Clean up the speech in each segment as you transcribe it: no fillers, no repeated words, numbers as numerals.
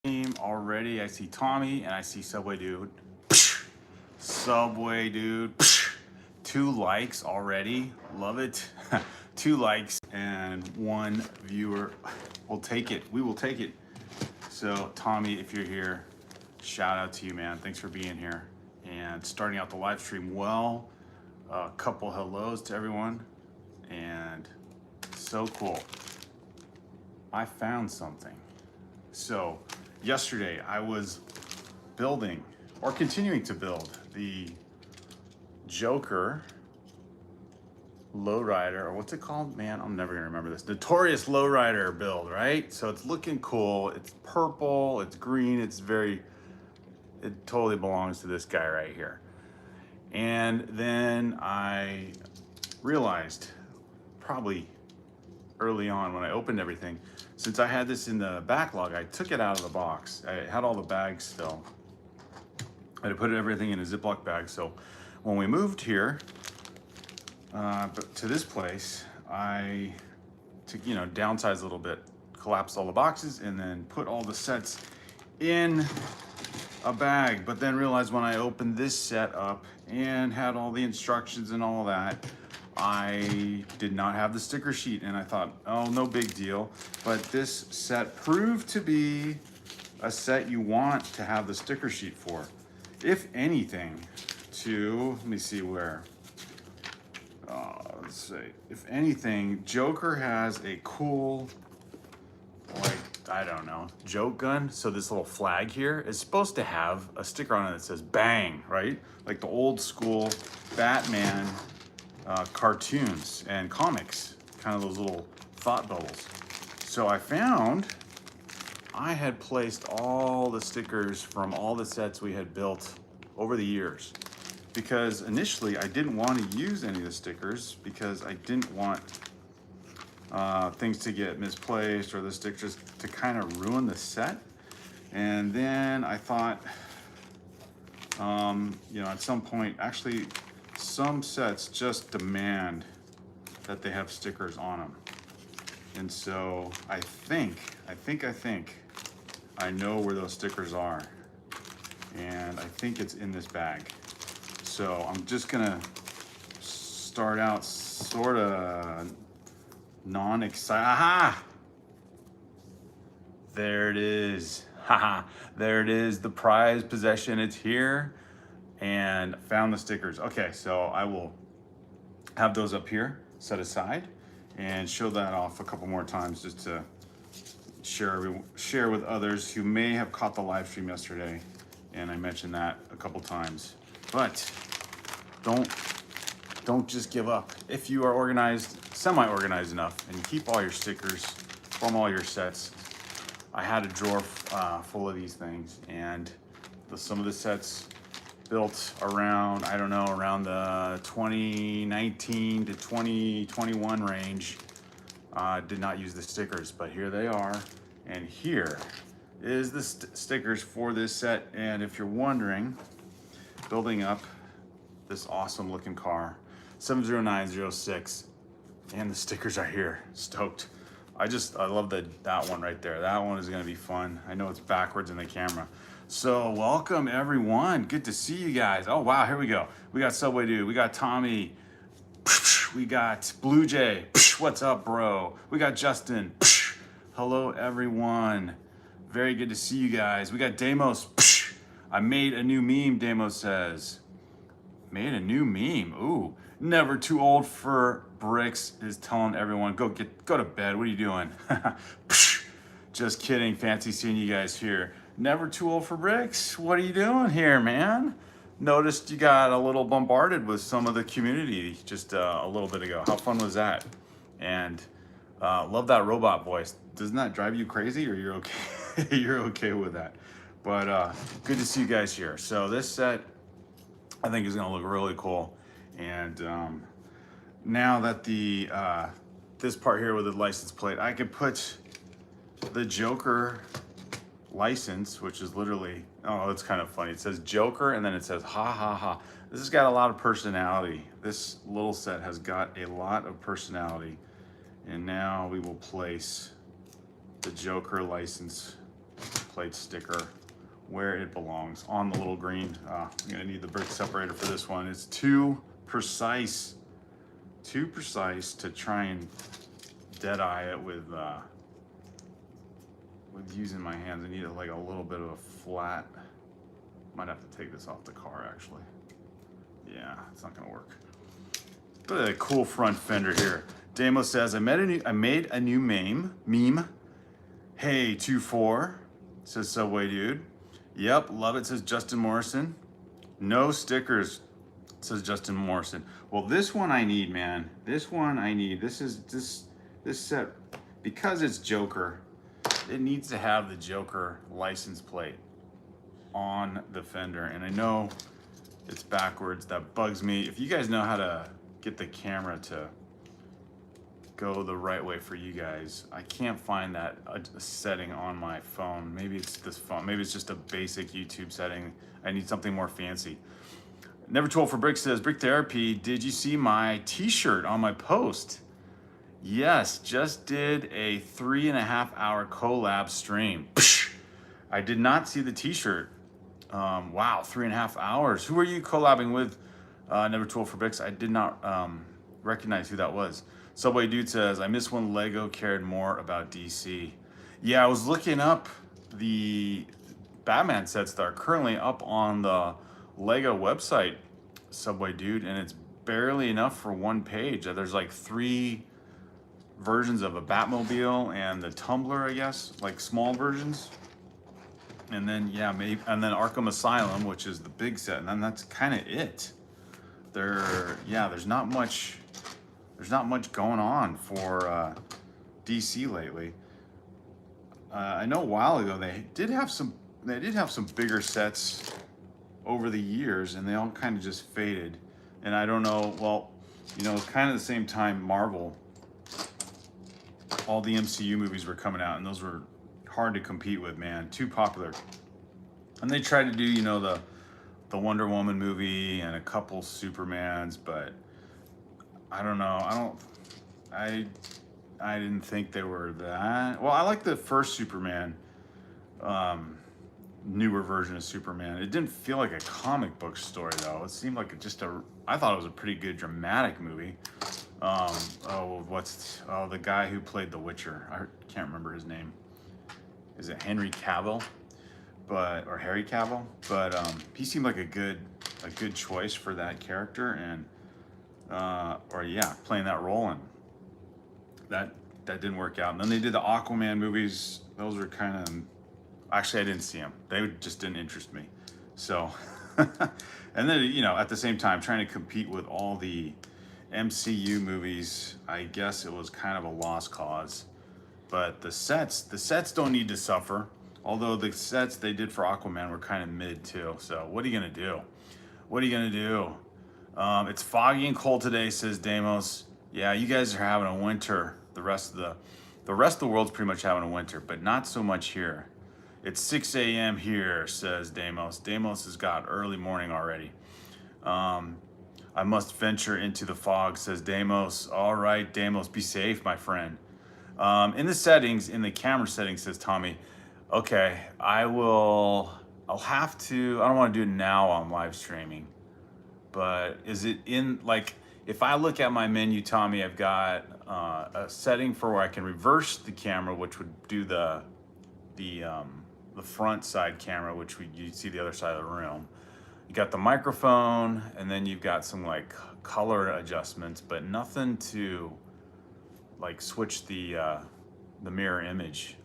Team already. I see Tommy and I see Subway Dude. Subway Dude. 2 likes already. Love it. 2 likes and 1 viewer. We'll take it. We will take it. So, Tommy, if you're here, shout out to you, man. Thanks for being here and starting out the live stream well. A couple hellos to everyone. And so cool. I found something. So, yesterday I was building or continuing to build the Joker lowrider, or what's it called? Man, I'm never gonna remember this. Notorious lowrider build, right? So it's looking cool. It's purple, it's green, it totally belongs to this guy right here. And then I realized probably early on when I opened everything, since I had this in the backlog, I took it out of the box. I had all the bags still. I had to put everything in a Ziploc bag. So when we moved here to this place, I took, downsized a little bit, collapsed all the boxes, and then put all the sets in a bag. But then realized when I opened this set up and had all the instructions and all that, I did not have the sticker sheet, and I thought, oh, no big deal. But this set proved to be a set you want to have the sticker sheet for. If anything, let me see where. Let's see. If anything, Joker has a cool, I don't know, joke gun. So this little flag here is supposed to have a sticker on it that says bang, right? Like the old school Batman cartoons and comics, kind of those little thought bubbles. So I had placed all the stickers from all the sets we had built over the years, because initially I didn't want to use any of the stickers because I didn't want things to get misplaced or the stickers to kind of ruin the set. And then I thought, at some point, actually, some sets just demand that they have stickers on them. And so I think I know where those stickers are. And I think it's in this bag. So I'm just gonna start out sort of non-excited. Aha! There it is. Haha, there it is, the prized possession. It's here. And found the stickers. Okay, so I will have those up here set aside and show that off a couple more times just to share with others who may have caught the live stream yesterday, and I mentioned that a couple times. But don't just give up. If you are organized, semi-organized enough, and you keep all your stickers from all your sets. I had a drawer full of these things, and some of the sets built around, I don't know, around the 2019 to 2021 range, did not use the stickers, but here they are. And here is the stickers for this set. And if you're wondering, building up this awesome looking car, 70906, and the stickers are here. Stoked. I love that one right there. That one is gonna be fun. I know it's backwards in the camera. So welcome everyone. Good to see you guys. Oh wow, here we go. We got Subway Dude, we got Tommy, we got Blue Jay. What's up, bro? We got Justin. Hello everyone. Very good to see you guys. We got Damos. I made a new meme, Damos says. Made a new meme. Ooh. Never too old for bricks is telling everyone, go to bed. What are you doing? Just kidding. Fancy seeing you guys here. Never too old for bricks. What are you doing here, man? Noticed you got a little bombarded with some of the community just a little bit ago. How fun was that? And love that robot voice. Doesn't that drive you crazy, or you're okay? You're okay with that? But good to see you guys here. So this set, I think, is gonna look really cool. And now that this part here with the license plate, I could put the Joker license, which is literally, oh, it's kind of funny. It says Joker and then it says ha ha ha. This has got a lot of personality. This little set has got a lot of personality. And now we will place the Joker license plate sticker where it belongs, on the little green. I'm gonna need the brick separator for this one. It's too precise to try and dead eye it with using my hands. I need like a little bit of a flat. Might have to take this off the car actually. Yeah, it's not gonna work. Look at that cool front fender here. Damo says, I made a new meme. Hey, 24, says Subway Dude. Yep, love it, says Justin Morrison. No stickers, says Justin Morrison. Well, this one I need, man. This one I need. This set, because it's Joker, it needs to have the Joker license plate on the fender. And I know it's backwards. That bugs me. If you guys know how to get the camera to go the right way for you guys, I can't find that setting on my phone. Maybe it's this phone. Maybe it's just a basic YouTube setting. I need something more fancy. Never Too Old for Brick says, Brick Therapy, did you see my t-shirt on my post? Yes, just did a 3.5 hour collab stream. Psh! I did not see the t-shirt. Wow, 3.5 hours. Who are you collabing with? Never Too Old for Bricks. I did not recognize who that was. Subway Dude says, I miss when Lego cared more about DC. Yeah, I was looking up the Batman sets that are currently up on the Lego website, Subway Dude, and it's barely enough for one page. There's like 3 versions of a Batmobile and the Tumbler, I guess, like small versions. And then, yeah, maybe, and then Arkham Asylum, which is the big set, and then that's kind of it. There's not much going on for DC lately. I know a while ago they did have some bigger sets over the years, and they all kind of just faded. And I don't know, well, you know, kind of the same time Marvel, all the MCU movies were coming out, and those were hard to compete with, man, too popular. And they tried to do, you know, the Wonder Woman movie and a couple Supermans, but I don't know. I didn't think they were that. Well, I like the first Superman, newer version of Superman. It didn't feel like a comic book story though. It seemed like I thought it was a pretty good dramatic movie. The guy who played The Witcher? I can't remember his name. Is it Henry Cavill? Or Harry Cavill? But he seemed like a good choice for that character, and playing that role, and that didn't work out. And then they did the Aquaman movies. Those were kind of, actually I didn't see them. They just didn't interest me. So, and then, you know, at the same time trying to compete with all the MCU movies, I guess it was kind of a lost cause. But the sets don't need to suffer. Although the sets they did for Aquaman were kind of mid too. So what are you gonna do? What are you gonna do? It's foggy and cold today, says Damos. Yeah, you guys are having a winter. The rest of the world's pretty much having a winter, but not so much here. It's 6 a.m. here, says Damos. Damos has got early morning already. I must venture into the fog, says Damos. All right, Damos, be safe, my friend. In the camera settings, says Tommy. Okay, I'll have to, I don't want to do it now while I'm live streaming, but is it in, like, if I look at my menu, Tommy, I've got a setting for where I can reverse the camera, which would do the front side camera, which you'd see the other side of the room. You got the microphone, and then you've got some like color adjustments, but nothing to like switch the mirror image.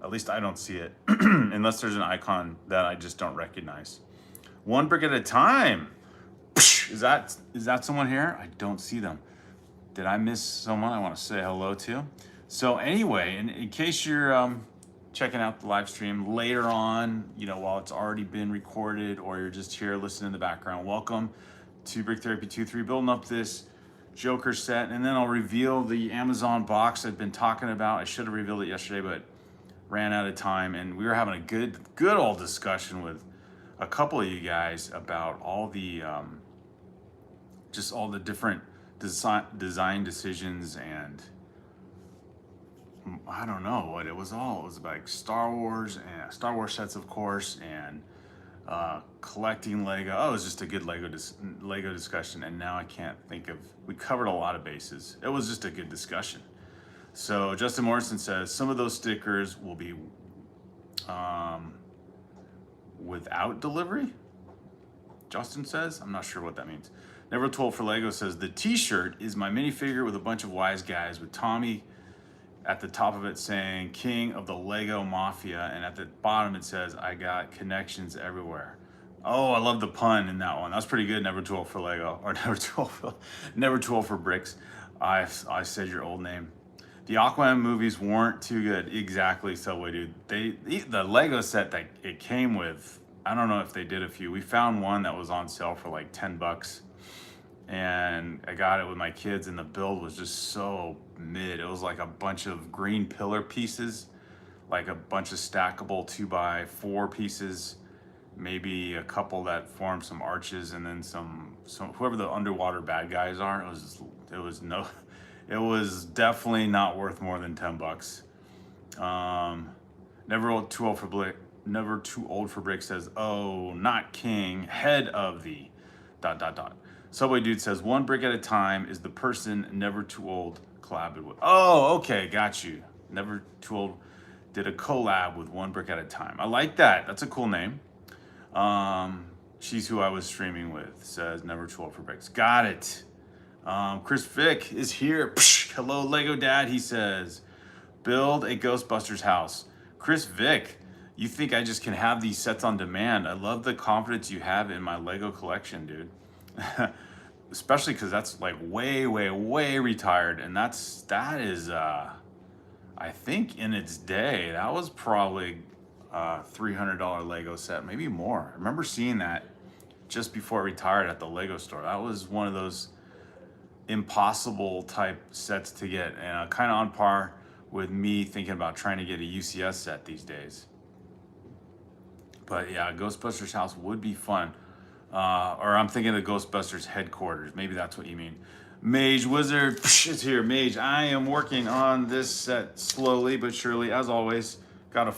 At least I don't see it, unless there's an icon that I just don't recognize. One brick at a time. Is that someone here? I don't see them. Did I miss someone I want to say hello to? So anyway, in case you're checking out the live stream later on, you know, while it's already been recorded, or you're just here listening in the background, welcome to BrickTherapy23, building up this Joker set, and then I'll reveal the Amazon box I've been talking about. I should have revealed it yesterday, but ran out of time, and we were having a good old discussion with a couple of you guys about all the just all the different design decisions and I don't know what it was all. It was like Star Wars and Star Wars sets, of course, and collecting Lego. Oh, it was just a good Lego discussion. And now I can't think of. We covered a lot of bases. It was just a good discussion. So Justin Morrison says some of those stickers will be without delivery. Justin says, I'm not sure what that means. Never Told for Lego says the T-shirt is my minifigure with a bunch of wise guys with Tommy at the top of it saying King of the Lego Mafia, and at the bottom it says I got connections everywhere. Oh, I love the pun in that one. That's pretty good. Never too old for Lego, or never too old for bricks. I said your old name. The Aquaman movies weren't too good. Exactly, Subway Dude. The Lego set that it came with, I don't know if they did a few. We found one that was on sale for like $10. And I got it with my kids, and the build was just so mid. It was like a bunch of green pillar pieces, like a bunch of stackable 2x4 pieces, maybe a couple that formed some arches, and then some whoever the underwater bad guys are. It was definitely not worth more than $10. Never too old for brick says, oh, not King, head of the ... Subway Dude says, one brick at a time is the person Never Too Old collabed with. Oh, okay, got you. Never Too Old did a collab with One Brick at a Time. I like that. That's a cool name. She's who I was streaming with, says Never Too Old for bricks. Got it. Chris Vick is here. Psh, hello, Lego Dad, he says. Build a Ghostbusters house. Chris Vick, you think I just can have these sets on demand? I love the confidence you have in my Lego collection, dude. Especially because that's like way retired, and that is I think in its day that was probably a $300 Lego set, maybe more. I remember seeing that just before it retired at the Lego store. That was one of those impossible type sets to get, and kind of on par with me thinking about trying to get a UCS set these days. But yeah, Ghostbusters house would be fun. Or I'm thinking of the Ghostbusters headquarters. Maybe that's what you mean. Mage Wizard is here. Mage, I am working on this set slowly but surely, as always. Got a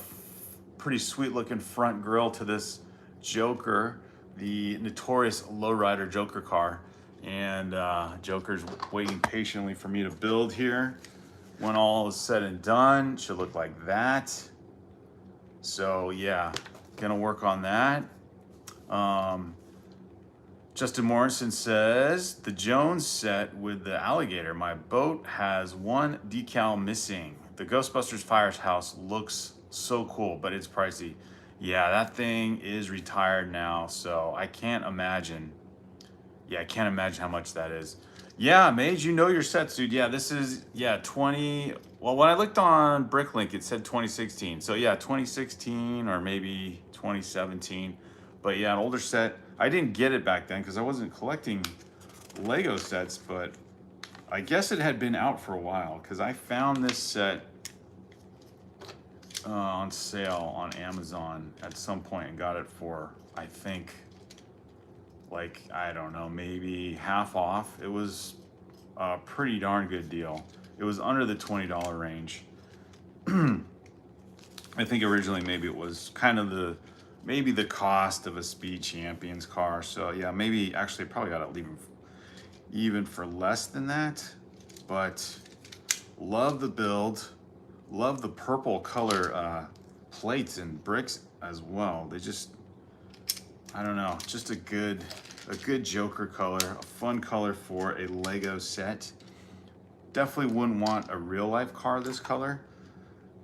pretty sweet looking front grille to this Joker, the notorious lowrider Joker car. And Joker's waiting patiently for me to build here. When all is said and done, should look like that. So yeah, gonna work on that. Justin Morrison says, the Jones set with the alligator. My boat has one decal missing. The Ghostbusters firehouse looks so cool, but it's pricey. Yeah, that thing is retired now, so I can't imagine. Yeah, I can't imagine how much that is. Yeah, Mage, you know your sets, dude. Yeah, this is, 20. Well, when I looked on Bricklink, it said 2016. So yeah, 2016 or maybe 2017. But yeah, an older set. I didn't get it back then because I wasn't collecting Lego sets, but I guess it had been out for a while because I found this set on sale on Amazon at some point and got it for, I think, like, I don't know, maybe half off. It was a pretty darn good deal. It was under the $20 range. I think originally maybe it was kind of the cost of a Speed Champions car. So yeah, maybe actually probably got it even for less than that. But love the build, love the purple color plates and bricks as well. They just, I don't know, just a good Joker color, a fun color for a Lego set. Definitely wouldn't want a real life car this color.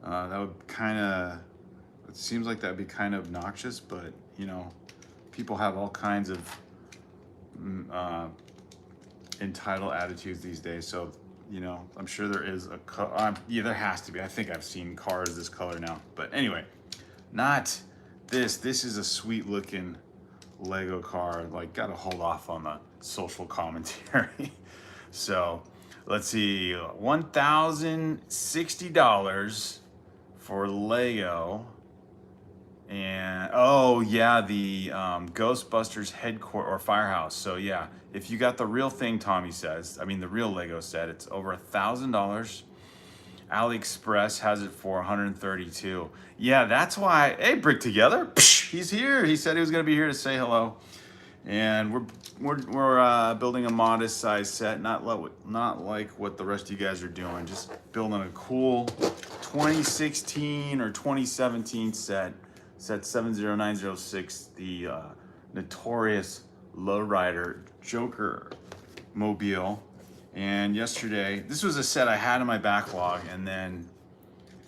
That would kind of, it seems like that'd be kind of obnoxious, but you know, people have all kinds of entitled attitudes these days. So, you know, I'm sure there is yeah, there has to be. I think I've seen cars this color now. But anyway, not this. This is a sweet looking Lego car. Like, gotta hold off on the social commentary. So let's see, $1,060 for Lego. And oh yeah, the Ghostbusters headquarters or firehouse. So yeah, if you got the real thing, Tommy says, I mean the real Lego set, it's over $1,000. AliExpress has it for 132. Yeah, that's why. Hey, Brick Together, psh, he's here. He said he was gonna be here to say hello. And we're building a modest size set, not like what the rest of you guys are doing. Just building a cool 2016 or 2017 set 70906, the notorious lowrider Joker mobile. And yesterday, this was a set I had in my backlog, and then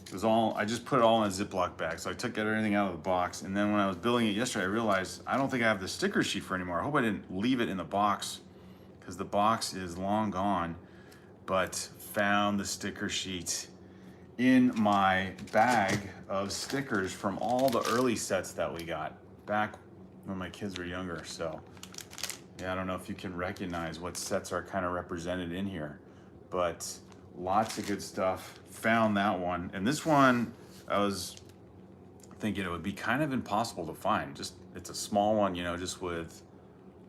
it was all, I just put it all in a Ziploc bag. So I took everything out of the box. And then when I was building it yesterday, I realized I don't think I have the sticker sheet for anymore. I hope I didn't leave it in the box because the box is long gone, but found the sticker sheet in my bag of stickers from all the early sets that we got back when my kids were younger. So yeah, I don't know if you can recognize what sets are kind of represented in here, but lots of good stuff. Found that one. And this one, I was thinking it would be kind of impossible to find. Just, it's a small one, you know, just with,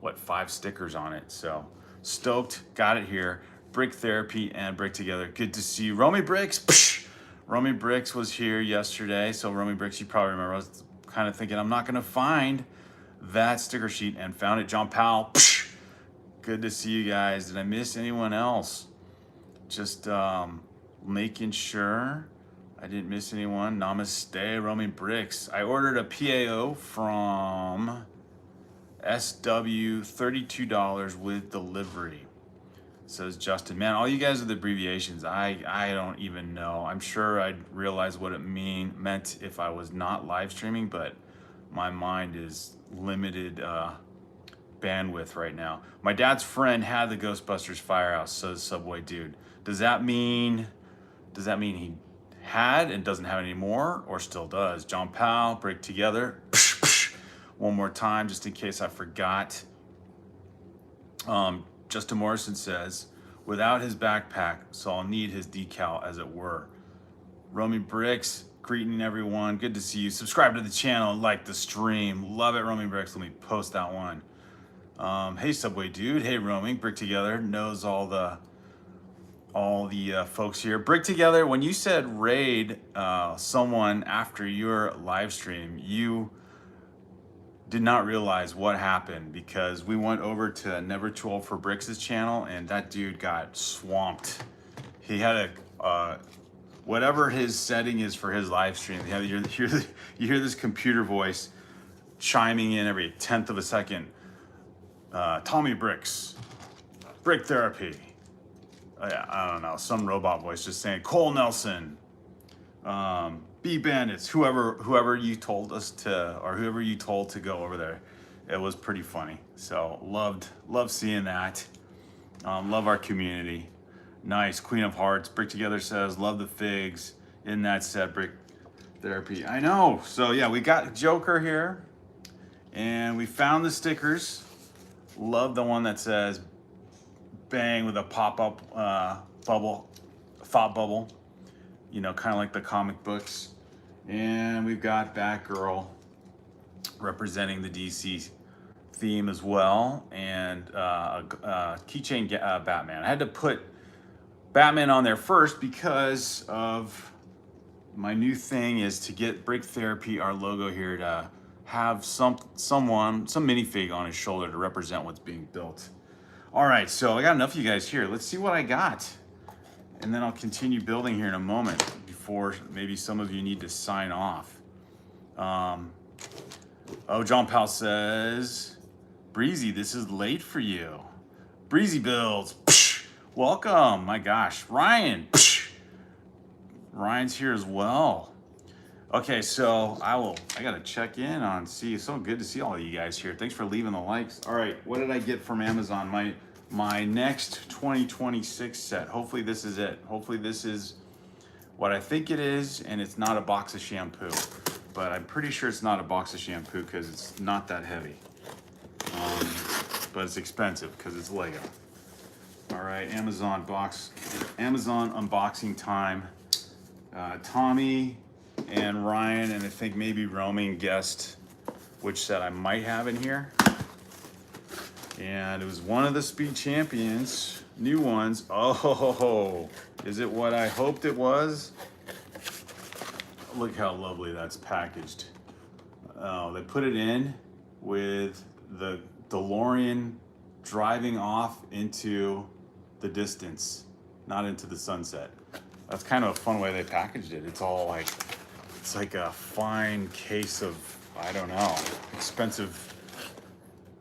what, 5 stickers on it. So stoked, got it here. Brick Therapy and Brick Together. Good to see you. Romy Bricks, psh! Romy Bricks was here yesterday. So Romy Bricks, you probably remember, I was kind of thinking I'm not gonna find that sticker sheet and found it. John Powell, psh! Good to see you guys. Did I miss anyone else? Just making sure I didn't miss anyone. Namaste, Romy Bricks. I ordered a PAO from SW, $32 with delivery. Says Justin. Man, all you guys are the abbreviations. I don't even know. I'm sure I'd realize what it meant if I was not live streaming, but my mind is limited bandwidth right now. My dad's friend had the Ghostbusters Firehouse, says Subway Dude. Does that mean he had and doesn't have any more, or still does? John Powell, Brick Together. Psh, psh. One more time, just in case I forgot. Justin Morrison says, without his backpack, so I'll need his decal, as it were. Romy Bricks, greeting everyone. Good to see you. Subscribe to the channel, like the stream. Love it, Romy Bricks. Let me post that one. Hey, Subway Dude. Hey, Romy. Brick Together knows all the folks here. Brick Together, when you said raid someone after your live stream, you did not realize what happened, because we went over to Never Too Old for Bricks' channel and that dude got swamped. He had a whatever his setting is for his live stream, you hear this computer voice chiming in every 1/10 of a second. Tommy Bricks, Brick Therapy. I don't know, some robot voice just saying Cole Nelson, B Bandits, whoever you told us to, or whoever you told to go over there. It was pretty funny. So loved seeing that. Love our community. Nice. Queen of Hearts. Brick Together says, love the figs in that set. Brick Therapy. I know. So yeah, we got Joker here and we found the stickers. Love the one that says bang with a pop-up bubble, thought bubble, you know, kind of like the comic books. And we've got Batgirl representing the DC theme as well, and keychain Batman. I had to put Batman on there first because of my new thing is to get Brick Therapy, our logo here, to have some minifig on his shoulder to represent what's being built. All right, so I got enough of you guys here. Let's see what I got. And then I'll continue building here in a moment before maybe some of you need to sign off. Oh, John Powell says, Breezy, this is late for you. Breezy Builds, psh, welcome, my gosh. Ryan, psh, Ryan's here as well. Okay, so I gotta check in on, it's so good to see all of you guys here. Thanks for leaving the likes. All right, what did I get from Amazon? My next 2026 set. Hopefully this is it. Hopefully this is what I think it is, and it's not a box of shampoo. But I'm pretty sure it's not a box of shampoo because it's not that heavy. But it's expensive because it's Lego. All right, Amazon unboxing time. Tommy and Ryan, and I think maybe Roaming guessed which set I might have in here. And it was one of the Speed Champions. new ones. Oh, is it what I hoped it was? Look how lovely that's packaged. Oh, they put it in with the DeLorean driving off into the distance, not into the sunset. That's kind of a fun way they packaged it. It's all like, it's like a fine case of, I don't know, expensive,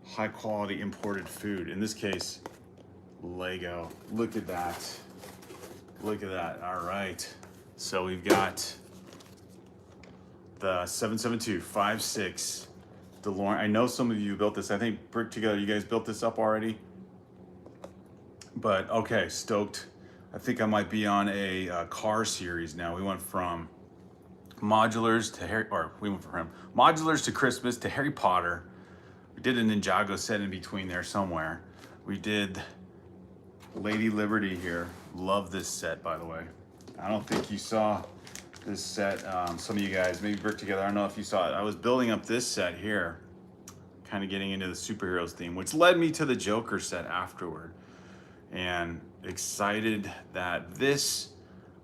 high quality imported food. In this case, Lego. Look at that. Look at that. All right. So we've got the 77256 DeLorean. I know some of you built this. I think BrickTogether, you guys built this up already. But okay, stoked. I think I might be on a car series now. We went from modulars to modulars to Christmas to Harry Potter. We did a Ninjago set in between there somewhere. We did Lady Liberty here. Love this set, by the way. I don't think you saw this set. Some of you guys, maybe BrickTogether, I don't know if you saw it. I was building up this set here, kind of getting into the superheroes theme, which led me to the Joker set afterward. And excited that this,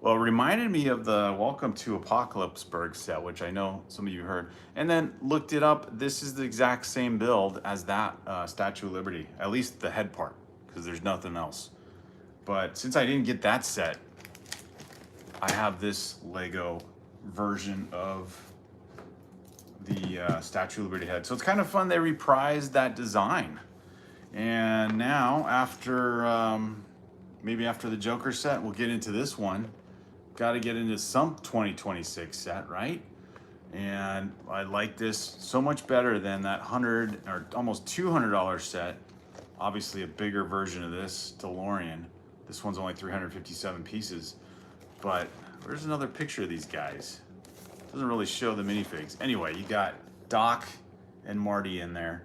well, it reminded me of the Welcome to Apocalypseburg set, which I know some of you heard. And then looked it up. This is the exact same build as that Statue of Liberty, at least the head part, because there's nothing else. But since I didn't get that set, I have this Lego version of the Statue of Liberty head. So it's kind of fun they reprised that design. And now after, maybe after the Joker set, we'll get into this one. Got to get into some 2026 set, right? And I like this so much better than that $100 or almost $200 set. Obviously a bigger version of this DeLorean. This one's only 357 pieces. But where's another picture of these guys? Doesn't really show the minifigs. Anyway, you got Doc and Marty in there.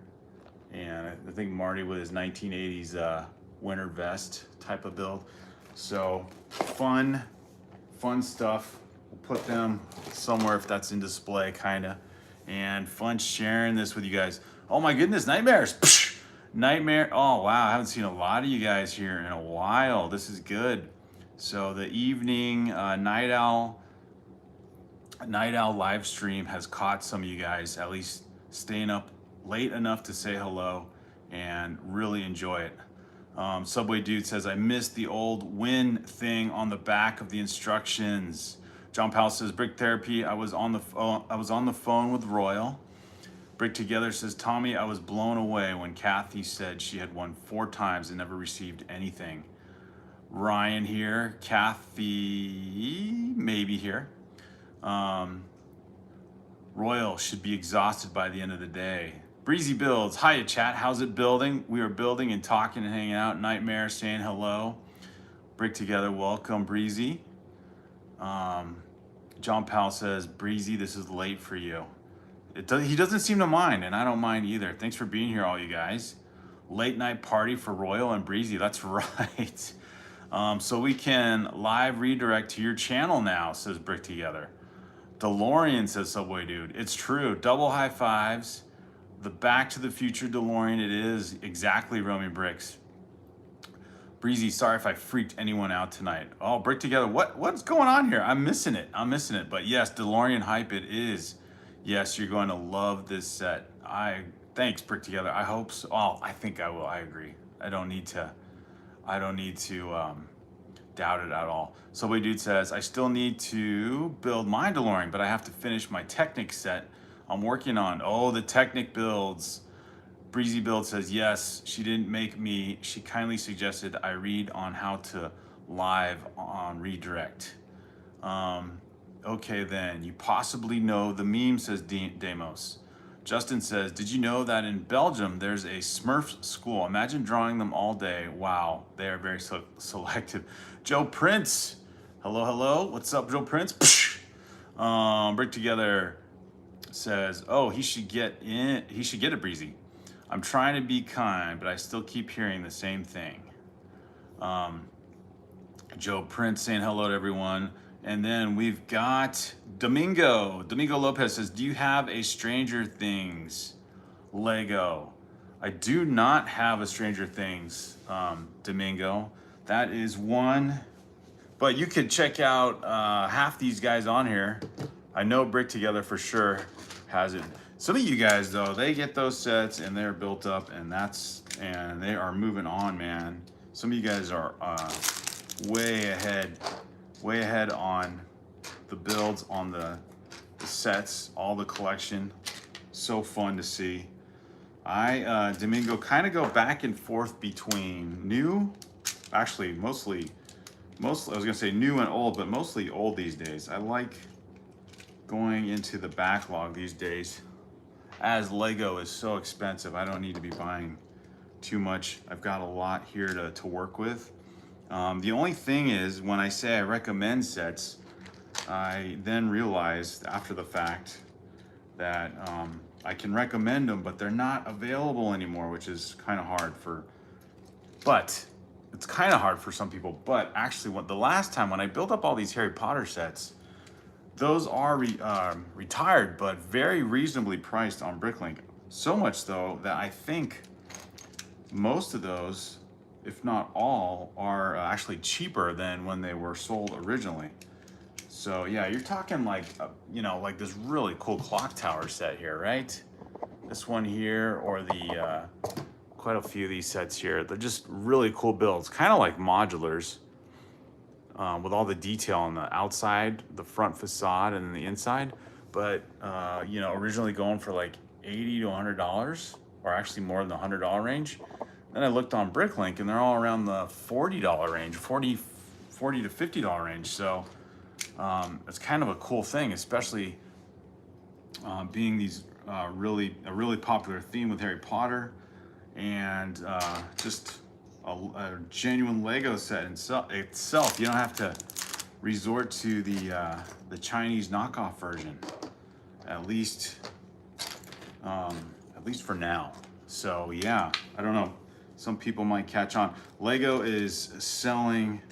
And I think Marty with his 1980s winter vest type of build. So fun stuff. We'll put them somewhere if that's in display, kinda. And fun sharing this with you guys. Oh my goodness, nightmares. Psh! Nightmare. Oh wow, I haven't seen a lot of you guys here in a while. This is good. So the evening night owl live stream has caught some of you guys at least staying up late enough to say hello and really enjoy it. Subway Dude says, I missed the old win thing on the back of the instructions. John Powell says, Brick Therapy, I was on the phone with Royal. Brick Together says, Tommy, I was blown away when Kathy said she had won 4 times and never received anything. Ryan here, Kathy maybe here. Royal should be exhausted by the end of the day. Breezy Builds, hiya chat, how's it building? We are building and talking and hanging out. Nightmare saying hello. Brick Together, welcome Breezy. John Powell says, Breezy, this is late for you. He doesn't seem to mind, and I don't mind either. Thanks for being here, all you guys. Late night party for Royal and Breezy, that's right. So we can live redirect to your channel now, says Brick Together. DeLorean, says Subway Dude. It's true, double high fives. The Back to the Future DeLorean, it is exactly Romy Bricks. Breezy, sorry if I freaked anyone out tonight. Oh, Brick Together, what's going on here? I'm missing it. But yes, DeLorean hype it is. Yes, you're going to love this set. Thanks, Brick Together. I hope so. Oh, I think I will. I agree. I don't need to doubt it at all. Subway Dude says, I still need to build my DeLorean, but I have to finish my Technic set I'm working on. Oh, the Technic builds. Breezy Build says, yes, she didn't make me. She kindly suggested I read on how to live on redirect. Okay then, you possibly know the meme, says Demos. Justin says, did you know that in Belgium there's a Smurf school? Imagine drawing them all day. Wow, they are very selective. Joe Prince, hello. What's up, Joe Prince? Brick Together says, oh, he should get it, Breezy. I'm trying to be kind, but I still keep hearing the same thing. Joe Prince saying hello to everyone. And then we've got Domingo. Domingo Lopez says, do you have a Stranger Things Lego? I do not have a Stranger Things, Domingo. that is one. But you could check out half these guys on here. I know Brick Together for sure has it. Some of you guys though, they get those sets and they're built up, and they are moving on, man. Some of you guys are way ahead on the builds, on the sets, all the collection. So fun to see. I, Domingo, kind of go back and forth between new, actually mostly, I was gonna say new and old, but mostly old these days. I like going into the backlog these days, as Lego is so expensive. I don't need to be buying too much. I've got a lot here to work with. The only thing is, when I say I recommend sets, I then realized after the fact that I can recommend them, but they're not available anymore, which is kind of hard for, but it's kind of hard for some people. But actually, the last time when I built up all these Harry Potter sets, those are retired, but very reasonably priced on Bricklink. So much though that I think most of those, if not all, are actually cheaper than when they were sold originally. So yeah, you're talking like, you know, like this really cool clock tower set here, right? This one here, or the, quite a few of these sets here. They're just really cool builds, kind of like modulars, with all the detail on the outside, the front facade, and then the inside. But, you know, originally going for like $80 to $100, or actually more than the $100 range. Then I looked on Bricklink and they're all around the $40 range, 40 to $50 range. So it's kind of a cool thing, especially being these a really popular theme with Harry Potter, and just a genuine Lego set itself. You don't have to resort to the Chinese knockoff version, at least for now. So yeah, I don't know. Some people might catch on. Lego is selling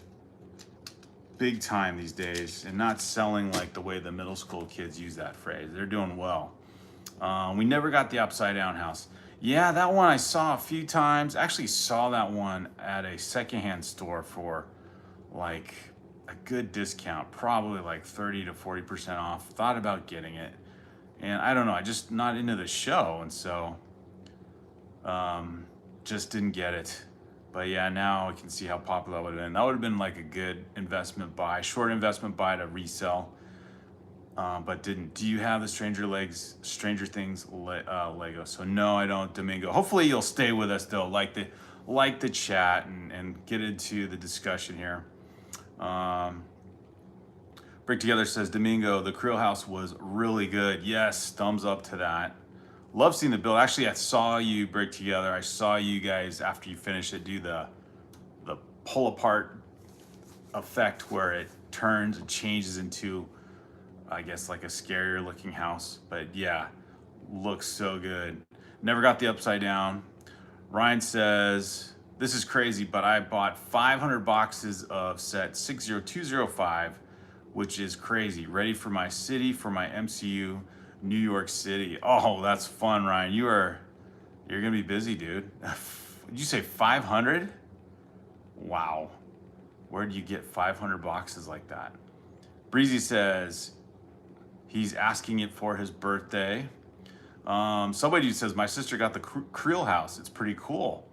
big time these days, and not selling like the way the middle school kids use that phrase. They're doing well. We never got the upside down house. Yeah, that one I saw a few times. Actually saw that one at a secondhand store for like a good discount, probably like 30 to 40% off. Thought about getting it, and I don't know, I just not into the show, and so just didn't get it. But yeah, now I can see how popular that would have been. That would have been like a good investment buy, short investment buy to resell, but didn't. Do you have the Stranger Things Lego? So no, I don't, Domingo. Hopefully you'll stay with us though, like the chat and get into the discussion here. Brick Together says, Domingo, the Creel House was really good. Yes, thumbs up to that. Love seeing the build. Actually, I saw you Brick Together. I saw you guys after you finish it do the pull apart effect where it turns and changes into, I guess, like a scarier looking house. But yeah, looks so good. Never got the upside down. Ryan says, this is crazy, but I bought 500 boxes of set 60205, which is crazy. Ready for my city, for my MCU, New York City. Oh, that's fun, Ryan. You're gonna be busy, dude. Did you say 500? Wow. Where do you get 500 boxes like that? Breezy says he's asking it for his birthday. Somebody says my sister got the Creel House. It's pretty cool.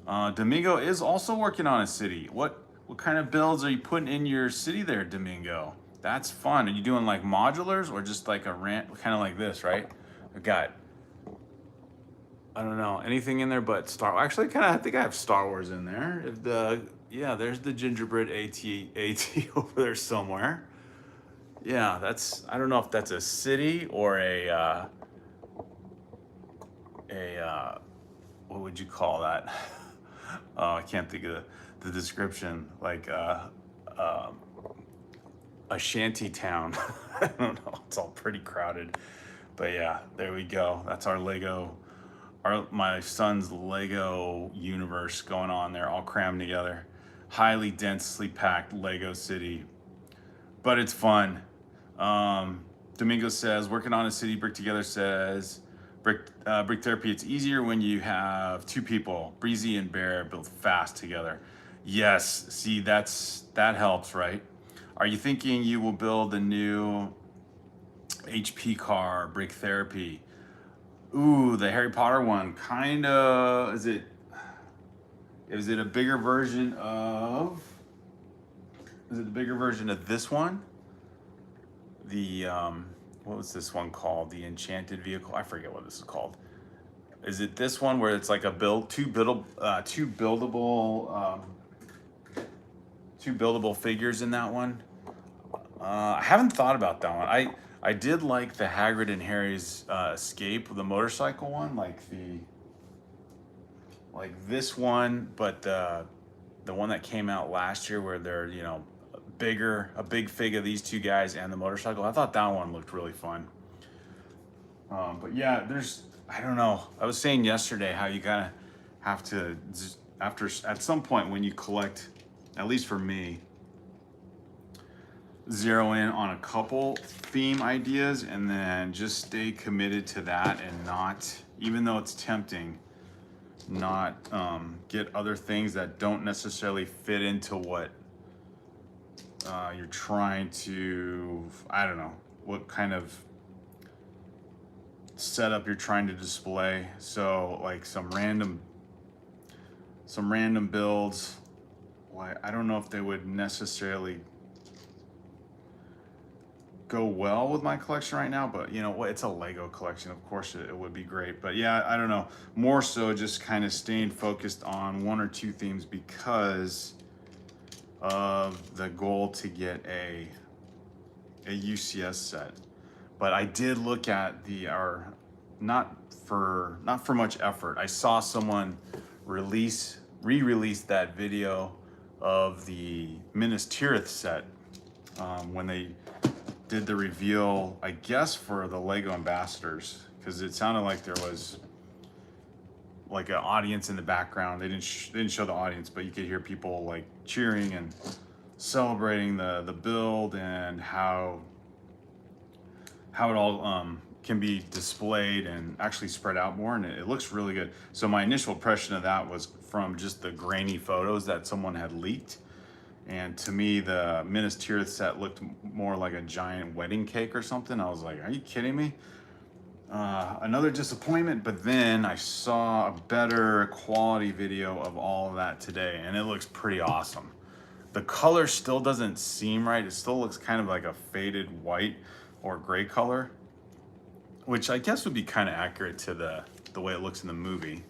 Domingo is also working on a city. What kind of builds are you putting in your city there, Domingo? That's fun. Are you doing like modulars or just like a rant, kind of like this, right? I've got, I don't know, anything in there but Star Wars. Actually, I think I have Star Wars in there. Yeah, there's the gingerbread AT over there somewhere. Yeah, I don't know if that's a city or what would you call that? Oh, I can't think of the description. Like a shanty town. I don't know. It's all pretty crowded, but yeah, there we go. That's our Lego, my son's Lego universe going on there, all crammed together. Highly densely packed Lego city, but it's fun. Domingo says, working on a city. Brick Together says, Brick Therapy, it's easier when you have two people, Breezy and Bear, built fast together. Yes, see, that helps, right? Are you thinking you will build a new HP car, Brick Therapy? Ooh, the Harry Potter one. Kinda, is it a bigger version of, is it a bigger version of this one? The, what was this one called? The Enchanted Vehicle? I forget what this is called. Is it this one where it's like a two buildable figures in that one? I haven't thought about that one. I did like the Hagrid and Harry's escape, the motorcycle one, like this one, but the one that came out last year where they're, you know, a big fig of these two guys and the motorcycle. I thought that one looked really fun. But yeah, I don't know. I was saying yesterday how you kind of have to, at some point when you collect, at least for me, zero in on a couple theme ideas and then just stay committed to that and not, even though it's tempting, not get other things that don't necessarily fit into what you're trying to, I don't know, what kind of setup you're trying to display. So like some random builds, like I don't know if they would necessarily go well with my collection right now, but you know what, it's a Lego collection, of course it would be great. But yeah, I don't know, more so just kind of staying focused on one or two themes because of the goal to get a UCS set. But I did look at not for much effort, I saw someone re-release that video of the Minas Tirith set when they did the reveal, I guess for the Lego ambassadors, because it sounded like there was like an audience in the background. They didn't show the audience, but you could hear people like cheering and celebrating the build and how it all can be displayed and actually spread out more, and it looks really good. So my initial impression of that was from just the grainy photos that someone had leaked. And to me, the Minas Tirith set looked more like a giant wedding cake or something. I was like, are you kidding me? Another disappointment, but then I saw a better quality video of all of that today, and it looks pretty awesome. The color still doesn't seem right. It still looks kind of like a faded white or gray color, which I guess would be kind of accurate to the way it looks in the movie.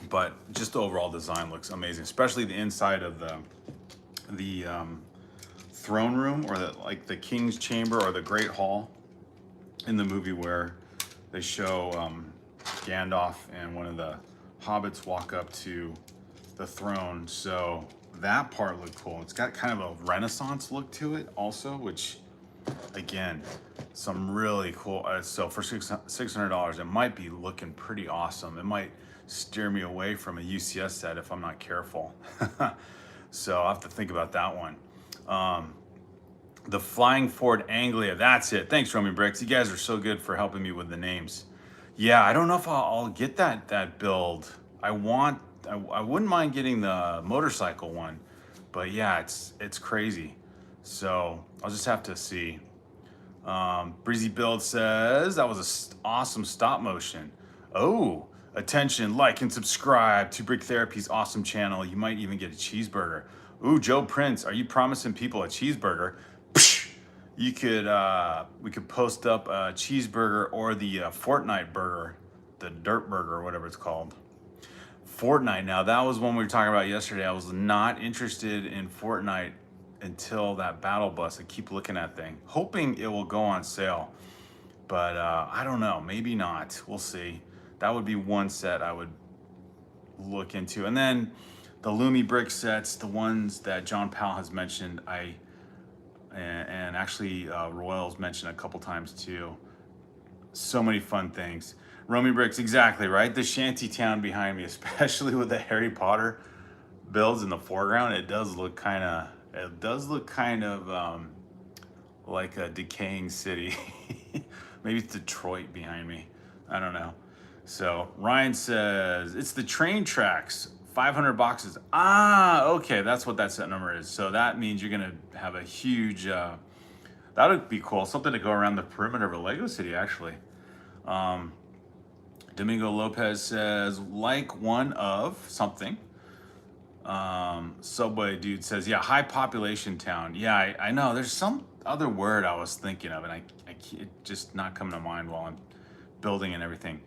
But just the overall design looks amazing, especially the inside of the throne room, or the King's Chamber or the Great Hall in the movie where they show Gandalf and one of the hobbits walk up to the throne. So that part looked cool. It's got kind of a Renaissance look to it also, which again, some really cool. So for $600, it might be looking pretty awesome. It might steer me away from a UCS set if I'm not careful. So I'll have to think about that one. The Flying Ford Anglia, that's it. Thanks, Romy Bricks. You guys are so good for helping me with the names. Yeah, I don't know if I'll get that build. I wouldn't mind getting the motorcycle one, but yeah, it's crazy. So I'll just have to see. Breezy Build says that was an awesome stop motion. Oh, attention, like and subscribe to Brick Therapy's awesome channel. You might even get a cheeseburger. Ooh, Joe Prince, are you promising people a cheeseburger? You could, we could post up a cheeseburger or the Fortnite burger, the dirt burger or whatever it's called. Fortnite, now that was one we were talking about yesterday. I was not interested in Fortnite until that battle bus. I keep looking at thing, hoping it will go on sale, but I don't know, maybe not. We'll see. That would be one set I would look into. And then the Lumi brick sets, the ones that John Powell has mentioned, and actually Royals mentioned a couple times too. So many fun things. Romy Bricks, exactly right. The shanty town behind me, especially with the Harry Potter builds in the foreground, it does look kind of like a decaying city. Maybe it's Detroit behind me. I don't know. So Ryan says, it's the train tracks 500 boxes. Ah, okay, that's what that set number is. So that means you're gonna have a huge, that would be cool. Something to go around the perimeter of a Lego city, actually. Domingo Lopez says, like one of something. Subway dude says, yeah, high population town. Yeah, I know. There's some other word I was thinking of, and it just not coming to mind while I'm building and everything.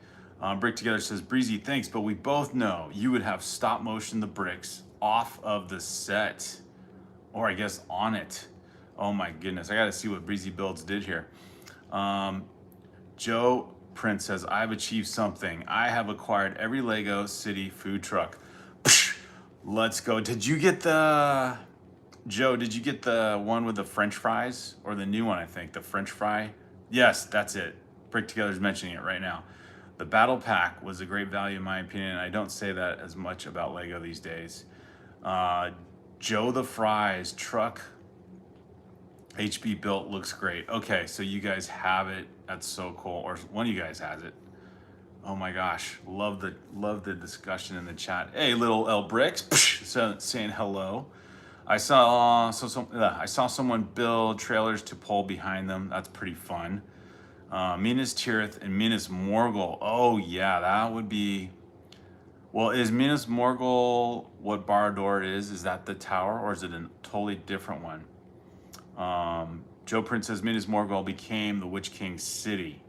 Brick Together says, Breezy, thanks, but we both know you would have stop motion the bricks off of the set, or I guess on it. Oh my goodness, I gotta see what Breezy Builds did here. Joe Prince says, I've achieved something. I have acquired every Lego City food truck. Let's go. Did you get the, Joe, did you get the one with the French fries? Or the new one, I think, the French fry? Yes, that's it. Brick Together's mentioning it right now. The Battle Pack was a great value in my opinion. I don't say that as much about Lego these days. Joe the Fries truck HB built looks great. Okay, so you guys have it. That's so cool. Or one of you guys has it. Oh my gosh, love the discussion in the chat. Hey, little L Bricks, saying hello. I saw someone build trailers to pull behind them. That's pretty fun. Minas Tirith and Minas Morgul. Oh yeah, that would be. Well, is Minas Morgul what Barad-dûr is? Is that the tower, or is it a totally different one? Joe Prince says Minas Morgul became the Witch King city.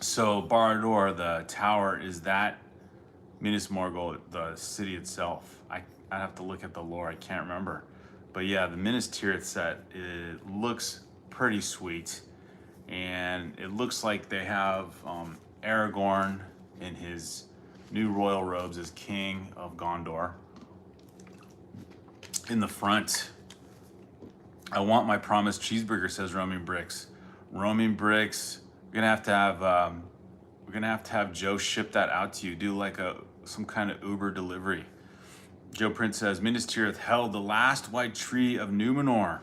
So Barad-dûr, the tower, is that Minas Morgul, the city itself? I'd have to look at the lore. I can't remember. But yeah, the Minas Tirith set, it looks pretty sweet. And it looks like they have Aragorn in his new royal robes as King of Gondor in the front. I want my promised cheeseburger, says Roaming Bricks. Roaming Bricks, we're gonna have to have Joe ship that out to you. Do like some kind of Uber delivery. Joe Prince says Minas Tirith held the last white tree of Numenor.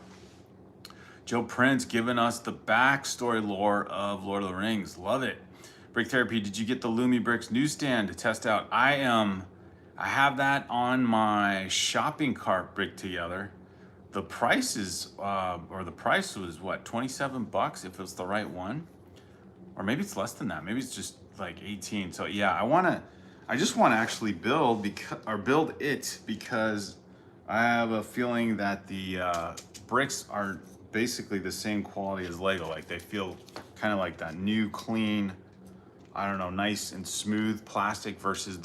Joe Prince giving us the backstory lore of Lord of the Rings. Love it. Brick Therapy, did you get the Lumi Bricks newsstand to test out? I have that on my shopping cart, Brick Together. The price is, or the price was what, 27 bucks if it's the right one? Or maybe it's less than that. Maybe it's just like 18. So yeah, I just want to actually build it because I have a feeling that the bricks are basically the same quality as Lego. Like they feel kind of like that new, clean, I don't know, nice and smooth plastic versus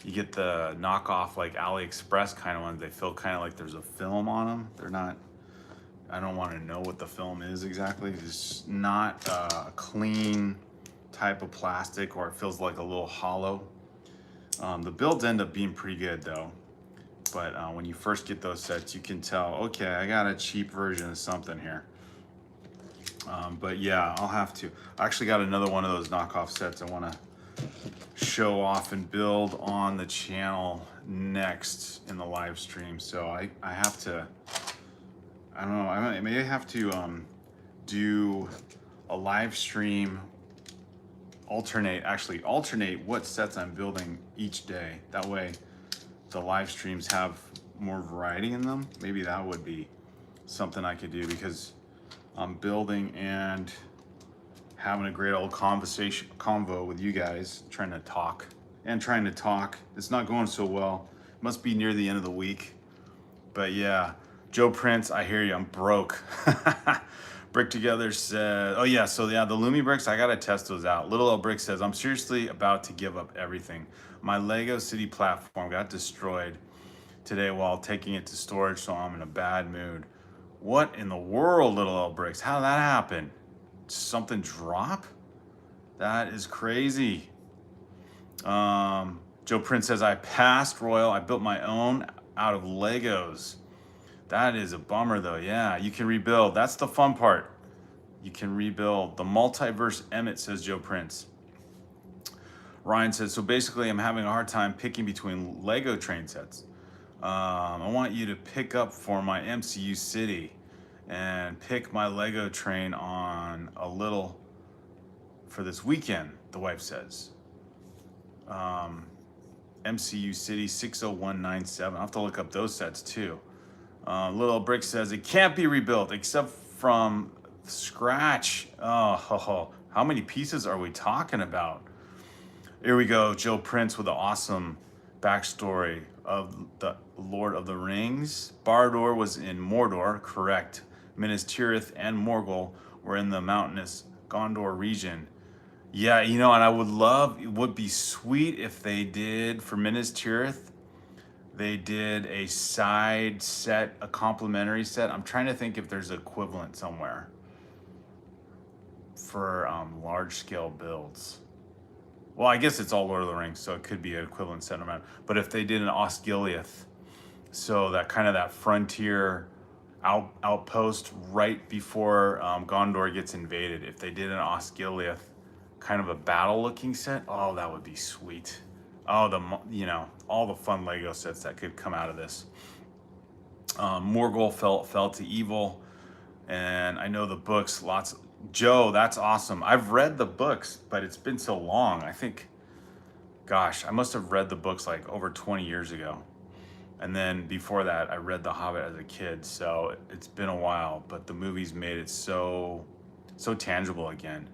you get the knockoff like AliExpress kind of ones. They feel kind of like there's a film on them. They're not, I don't want to know what the film is exactly. It's not a clean type of plastic, or it feels like a little hollow. The builds end up being pretty good though. But when you first get those sets, you can tell, okay, I got a cheap version of something here. But yeah, I'll have to. I actually got another one of those knockoff sets I want to show off and build on the channel next in the live stream. So I have to, I don't know, I may have to do a live stream, alternate what sets I'm building each day. That way the live streams have more variety in them. Maybe that would be something I could do, because I'm building and having a great old convo with you guys, trying to talk. It's not going so well. Must be near the end of the week. But yeah, Joe Prince, I hear you, I'm broke. Brick Together said, oh yeah, so yeah, the Lumi bricks, I gotta test those out. Little L Brick says, I'm seriously about to give up everything. My Lego City platform got destroyed today while taking it to storage, so I'm in a bad mood. What in the world, Little L Bricks? How did that happen? Something drop? That is crazy. Joe Prince says, I passed Royal. I built my own out of Legos. That is a bummer though. Yeah, you can rebuild. That's the fun part. You can rebuild. The multiverse Emmett, says Joe Prince. Ryan says, so basically I'm having a hard time picking between Lego train sets. I want you to pick up for my MCU city and pick my Lego train on a little for this weekend, the wife says. MCU City 60197. I'll have to look up those sets too. Little Brick says it can't be rebuilt except from scratch. Oh, how many pieces are we talking about? Here we go. Joe Prince with an awesome backstory of the Lord of the Rings. Barad-dûr was in Mordor, correct. Minas Tirith and Morgul were in the mountainous Gondor region. Yeah, you know, and I would love, it would be sweet if they did, for Minas Tirith, they did a side set, a complimentary set. I'm trying to think if there's equivalent somewhere for large scale builds. Well, I guess it's all Lord of the Rings, so it could be an equivalent set amount. But if they did an Osgiliath, so that kind of that frontier outpost right before Gondor gets invaded, if they did an Osgiliath, kind of a battle looking set, oh, that would be sweet. Oh, all the fun Lego sets that could come out of this. Morgul fell to evil, and I know the books, lots. Joe, that's awesome. I've read the books, but it's been so long. I think, gosh, I must have read the books like over 20 years ago. And then before that, I read The Hobbit as a kid, so it's been a while, but the movies made it so tangible again.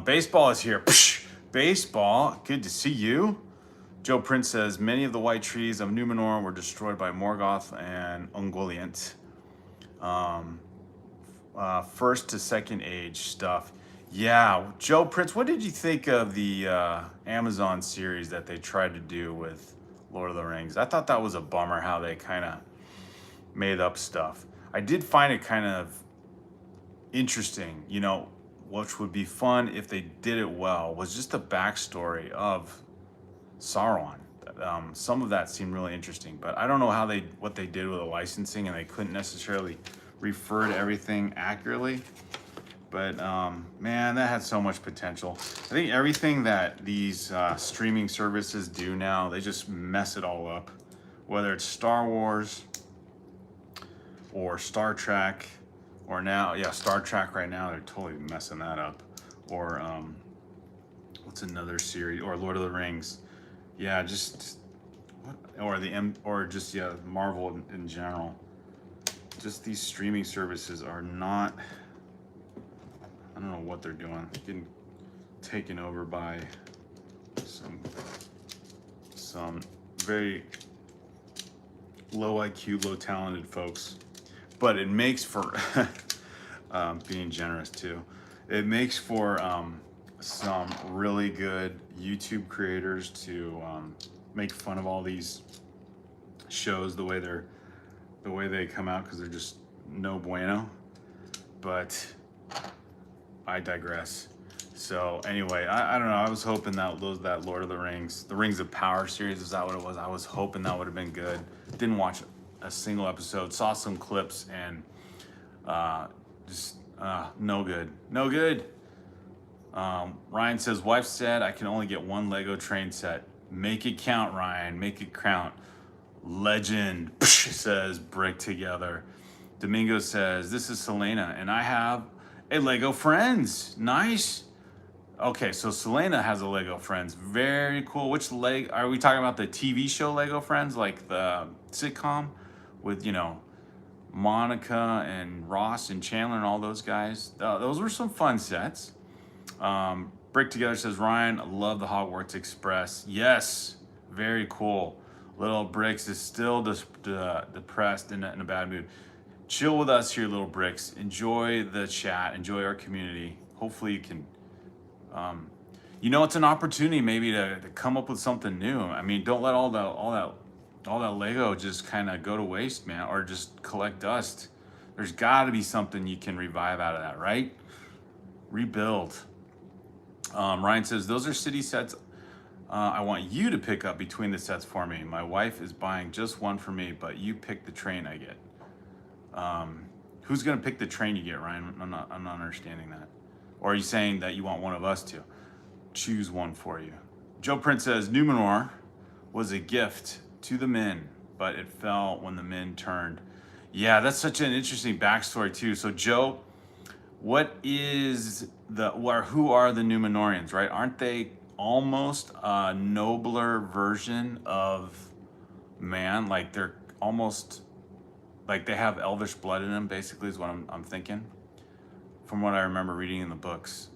Baseball is here. Psh, baseball, good to see you. Joe Prince says, many of the white trees of Numenor were destroyed by Morgoth and Ungoliant. First to second age stuff. Yeah, Joe Prince, what did you think of the Amazon series that they tried to do with Lord of the Rings? I thought that was a bummer how they kind of made up stuff. I did find it kind of interesting, you know, which would be fun if they did it well, was just the backstory of Sauron. Some of that seemed really interesting, but I don't know what they did with the licensing, and they couldn't necessarily refer to everything accurately. But man, that had so much potential. I think everything that these streaming services do now, they just mess it all up. Whether it's Star Wars or Star Trek, or now, yeah, Star Trek right now, they're totally messing that up. Or what's another series? Or Lord of the Rings. Yeah, Marvel in general. Just these streaming services are not, I don't know what they're doing. Getting taken over by some very low IQ, low talented folks. But it makes for, being generous too, it makes for some really good YouTube creators to make fun of all these shows the way they come out, because they're just no bueno. But I digress. So anyway, I don't know. I was hoping that Lord of the Rings of Power series, is that what it was? I was hoping that would have been good. Didn't watch a single episode. Saw some clips and no good. Ryan says, wife said I can only get one Lego train set. Make it count, Ryan. Make it count. Legend, says Brick Together. Domingo says, this is Selena, and I have a Lego Friends. Nice. Okay, so Selena has a Lego Friends. Very cool. Which Lego? Are we talking about the TV show Lego Friends, like the sitcom with, Monica and Ross and Chandler and all those guys? Those were some fun sets. Brick Together says, Ryan, I love the Hogwarts Express. Yes, very cool. Little Bricks is still depressed and in a bad mood. Chill with us here, Little Bricks. Enjoy the chat. Enjoy our community. Hopefully you can, it's an opportunity maybe to come up with something new. I mean, don't let all that Lego just kind of go to waste, man, or just collect dust. There's got to be something you can revive out of that, right? Rebuild. Ryan says, those are city sets I want you to pick up between the sets for me. My wife is buying just one for me, but you pick the train I get. Who's gonna pick the train you get, Ryan? I'm not understanding that. Or are you saying that you want one of us to choose one for you? Joe Prince says, Numenor was a gift to the men, but it fell when the men turned. Yeah, that's such an interesting backstory too. So Joe, who are the Numenorians, right? Aren't they almost a nobler version of man. Like they're almost like they have elvish blood in them, basically, is what I'm thinking, from what I remember reading in the books.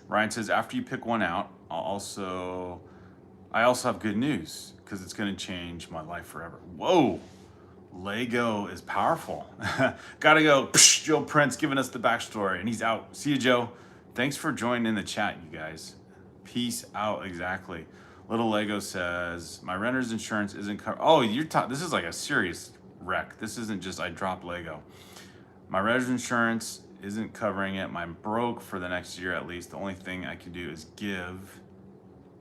Ryan says, after you pick one out, I also have good news because it's going to change my life forever. Whoa, Lego is powerful. Gotta go. Psh, Joe Prince giving us the backstory, and he's out. See you, Joe. Thanks for joining in the chat, you guys. Peace out. Exactly. Little Lego says, my renter's insurance isn't covered. Oh, this is like a serious wreck. This isn't just I dropped Lego. My renter's insurance isn't covering it. I'm broke for the next year at least. The only thing I can do is give.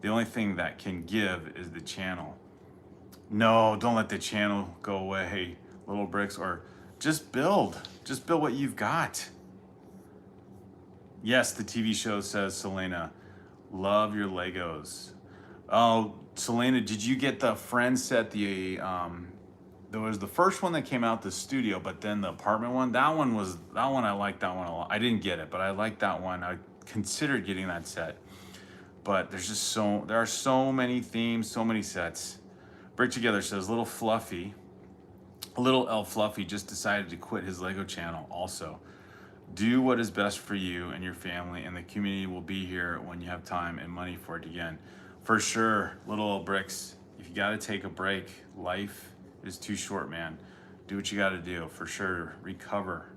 The only thing that can give is the channel. No, don't let the channel go away, Little Bricks, or just build what you've got. Yes, the TV show, says Selena. Love your Legos. Oh, Selena, did you get the Friends set? There was the first one that came out, the studio, but then the apartment one. That one I liked that one a lot. I didn't get it, but I liked that one. I considered getting that set, but there are so many themes, so many sets. Brick Together says, little L Fluffy just decided to quit his Lego channel also. Do what is best for you and your family, and the community will be here when you have time and money for it again. For sure, Little L Bricks, if you gotta take a break, life is too short, man. Do what you gotta do, for sure, recover.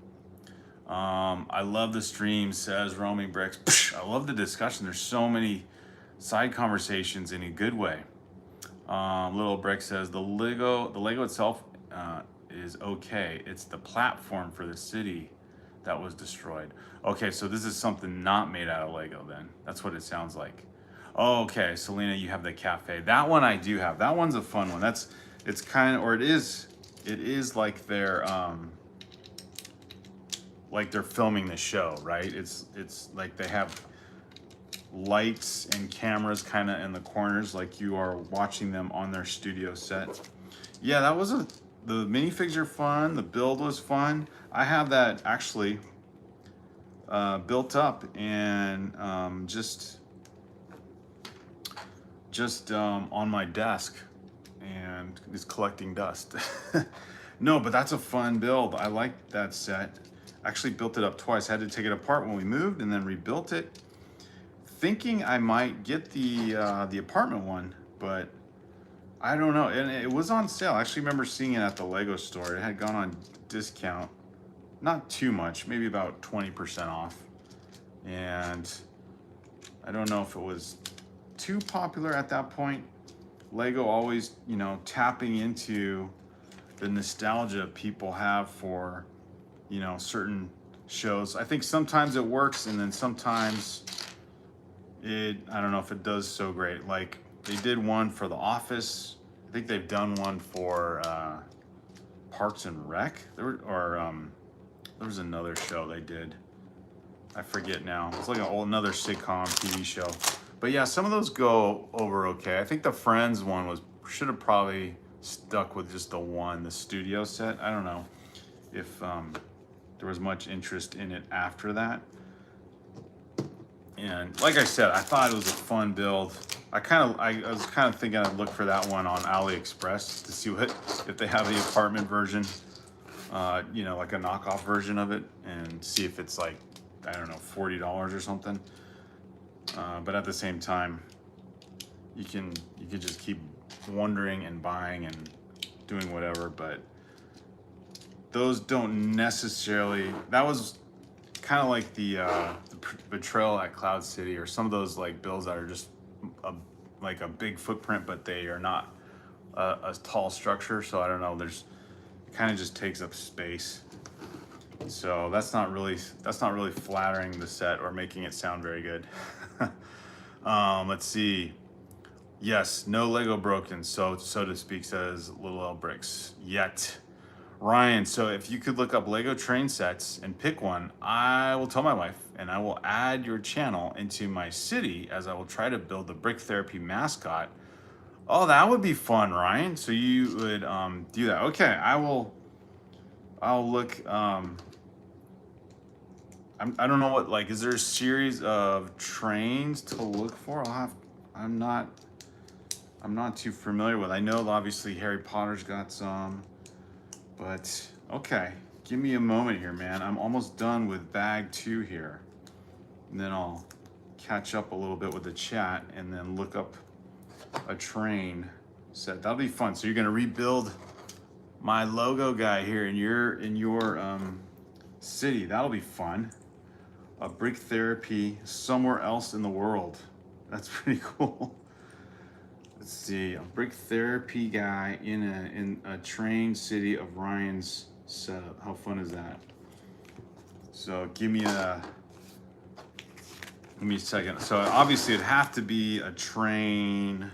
I love the stream, says Roaming Bricks. Psh, I love the discussion. There's so many side conversations in a good way. Little Brick says the Lego itself is okay. It's the platform for the city that was destroyed. Okay, so this is something not made out of Lego then. That's what it sounds like. Oh, okay, Selena, you have the cafe. That one I do have. That one's a fun one. It's kind of, or it is like they're filming the show, right? It's like they have lights and cameras kind of in the corners, like you are watching them on their studio set. Yeah, the minifigs are fun. The build was fun. I have that actually built up and just on my desk, and is collecting dust. No, but that's a fun build. I like that set. Actually built it up twice. Had to take it apart when we moved and then rebuilt it. Thinking I might get the apartment one, but I don't know. And it was on sale. I actually remember seeing it at the Lego store. It had gone on discount, not too much, maybe about 20% off. And I don't know if it was too popular at that point. Lego always, tapping into the nostalgia people have for, certain shows. I think sometimes it works, and then sometimes I don't know if it does so great. Like they did one for The Office. I think they've done one for Parks and Rec. There was another show they did. I forget now. It's like another sitcom TV show. But yeah, some of those go over okay. I think the Friends one should have probably stuck with just the studio set. I don't know if there was much interest in it after that. And like I said, I thought it was a fun build. I was kind of thinking I'd look for that one on AliExpress to see if they have the apartment version, like a knockoff version of it, and see if it's like, I don't know, $40 or something. But at the same time, you could just keep wondering and buying and doing whatever. But those don't necessarily. That was kind of like the Betrayal at Cloud City, or some of those like builds that are just like a big footprint, but they are not a tall structure. So I don't know. It kind of just takes up space. So that's not really flattering the set or making it sound very good. Let's see. Yes, no Lego broken, so to speak, says Little L Bricks. Yet. Ryan, so if you could look up Lego train sets and pick one, I will tell my wife, and I will add your channel into my city, as I will try to build the Brick Therapy mascot. Oh, that would be fun, Ryan. So you would do that. Okay, I'll look I don't know what, like, is there a series of trains to look for? I'm not too familiar with. I know obviously Harry Potter's got some, but okay. Give me a moment here, man. I'm almost done with bag 2 here. And then I'll catch up a little bit with the chat and then look up a train set. That'll be fun. So you're gonna rebuild my logo guy here in your city. That'll be fun. A brick therapy somewhere else in the world. That's pretty cool. Let's see, a brick therapy guy in a train city of Ryan's setup. How fun is that? So give me a second. So obviously it'd have to be a train.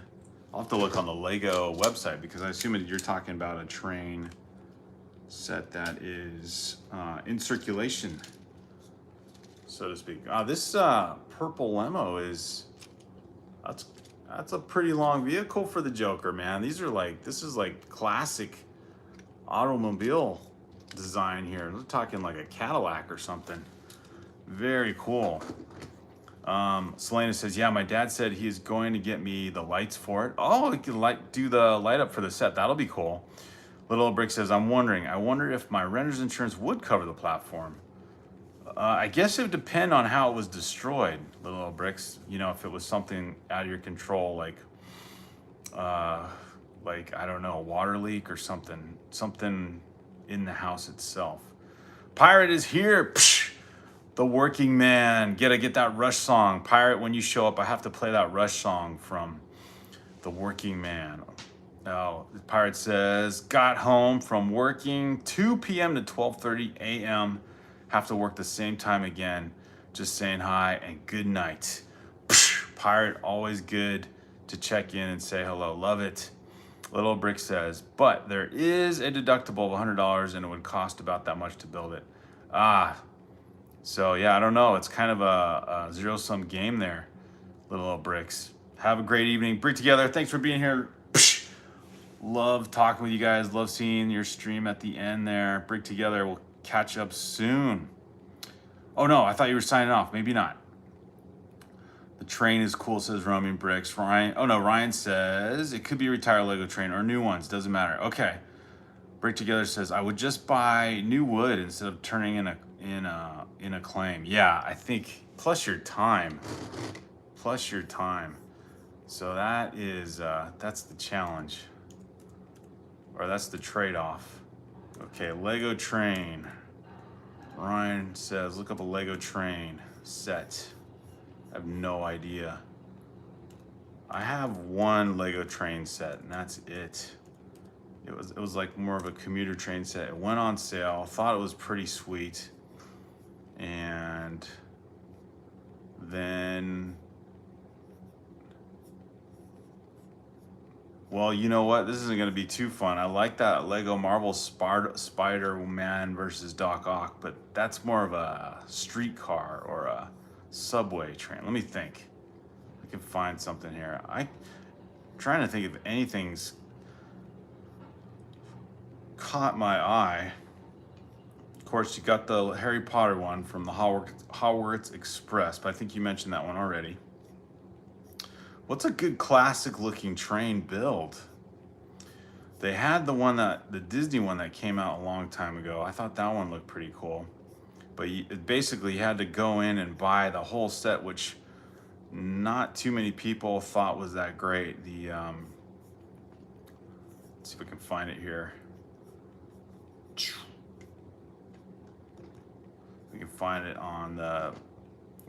I'll have to look on the Lego website because I assume you're talking about a train set that is in circulation, so to speak. This purple limo that's a pretty long vehicle for the Joker, man. This is like classic automobile design here. We're talking like a Cadillac or something. Very cool. Selena says, yeah, my dad said he is going to get me the lights for it. Oh, we can do the light up for the set. That'll be cool. Little Brick says, I wonder if my renter's insurance would cover the platform. I guess it would depend on how it was destroyed, Little Bricks. You know, if it was something out of your control, like I don't know, a water leak or something in the house itself. Pirate is here. Psh, the working man. Get that Rush song. Pirate, when you show up, I have to play that Rush song from the working man. Now, the Pirate says, got home from working 2 p.m. to 12:30 a.m. Have to work the same time again. Just saying hi and good night. Psh, Pirate, always good to check in and say hello. Love it. Little Brick says, but there is a deductible of $100 and it would cost about that much to build it. So yeah, I don't know. It's kind of a zero-sum game there, Little Bricks. Have a great evening. Brick Together, thanks for being here. Psh, love talking with you guys. Love seeing your stream at the end there. Brick Together, we'll catch up soon. Oh no, I thought you were signing off. Maybe not. The train is cool, says Roaming Bricks. Ryan says it could be a retired Lego train or new ones. Doesn't matter. Okay. Brick Together says I would just buy new wood instead of turning in a claim. Yeah, I think plus your time. So that is that's the challenge, or that's the trade-off. Okay, Lego train. Ryan says look up a Lego train set. I have no idea. I have one Lego train set and that's it. It was like more of a commuter train set. It went on sale. Thought it was pretty sweet. And then, well, you know what? This isn't going to be too fun. I like that Lego Marvel Spider-Man versus Doc Ock, but that's more of a streetcar or a subway train. Let me think. I can find something here. I'm trying to think if anything's caught my eye. Of course, you got the Harry Potter one from the Hogwarts Express, but I think you mentioned that one already. What's a good classic looking train build? They had the Disney one that came out a long time ago. I thought that one looked pretty cool. But basically you had to go in and buy the whole set, which not too many people thought was that great. Let's see if we can find it here. We can find it on the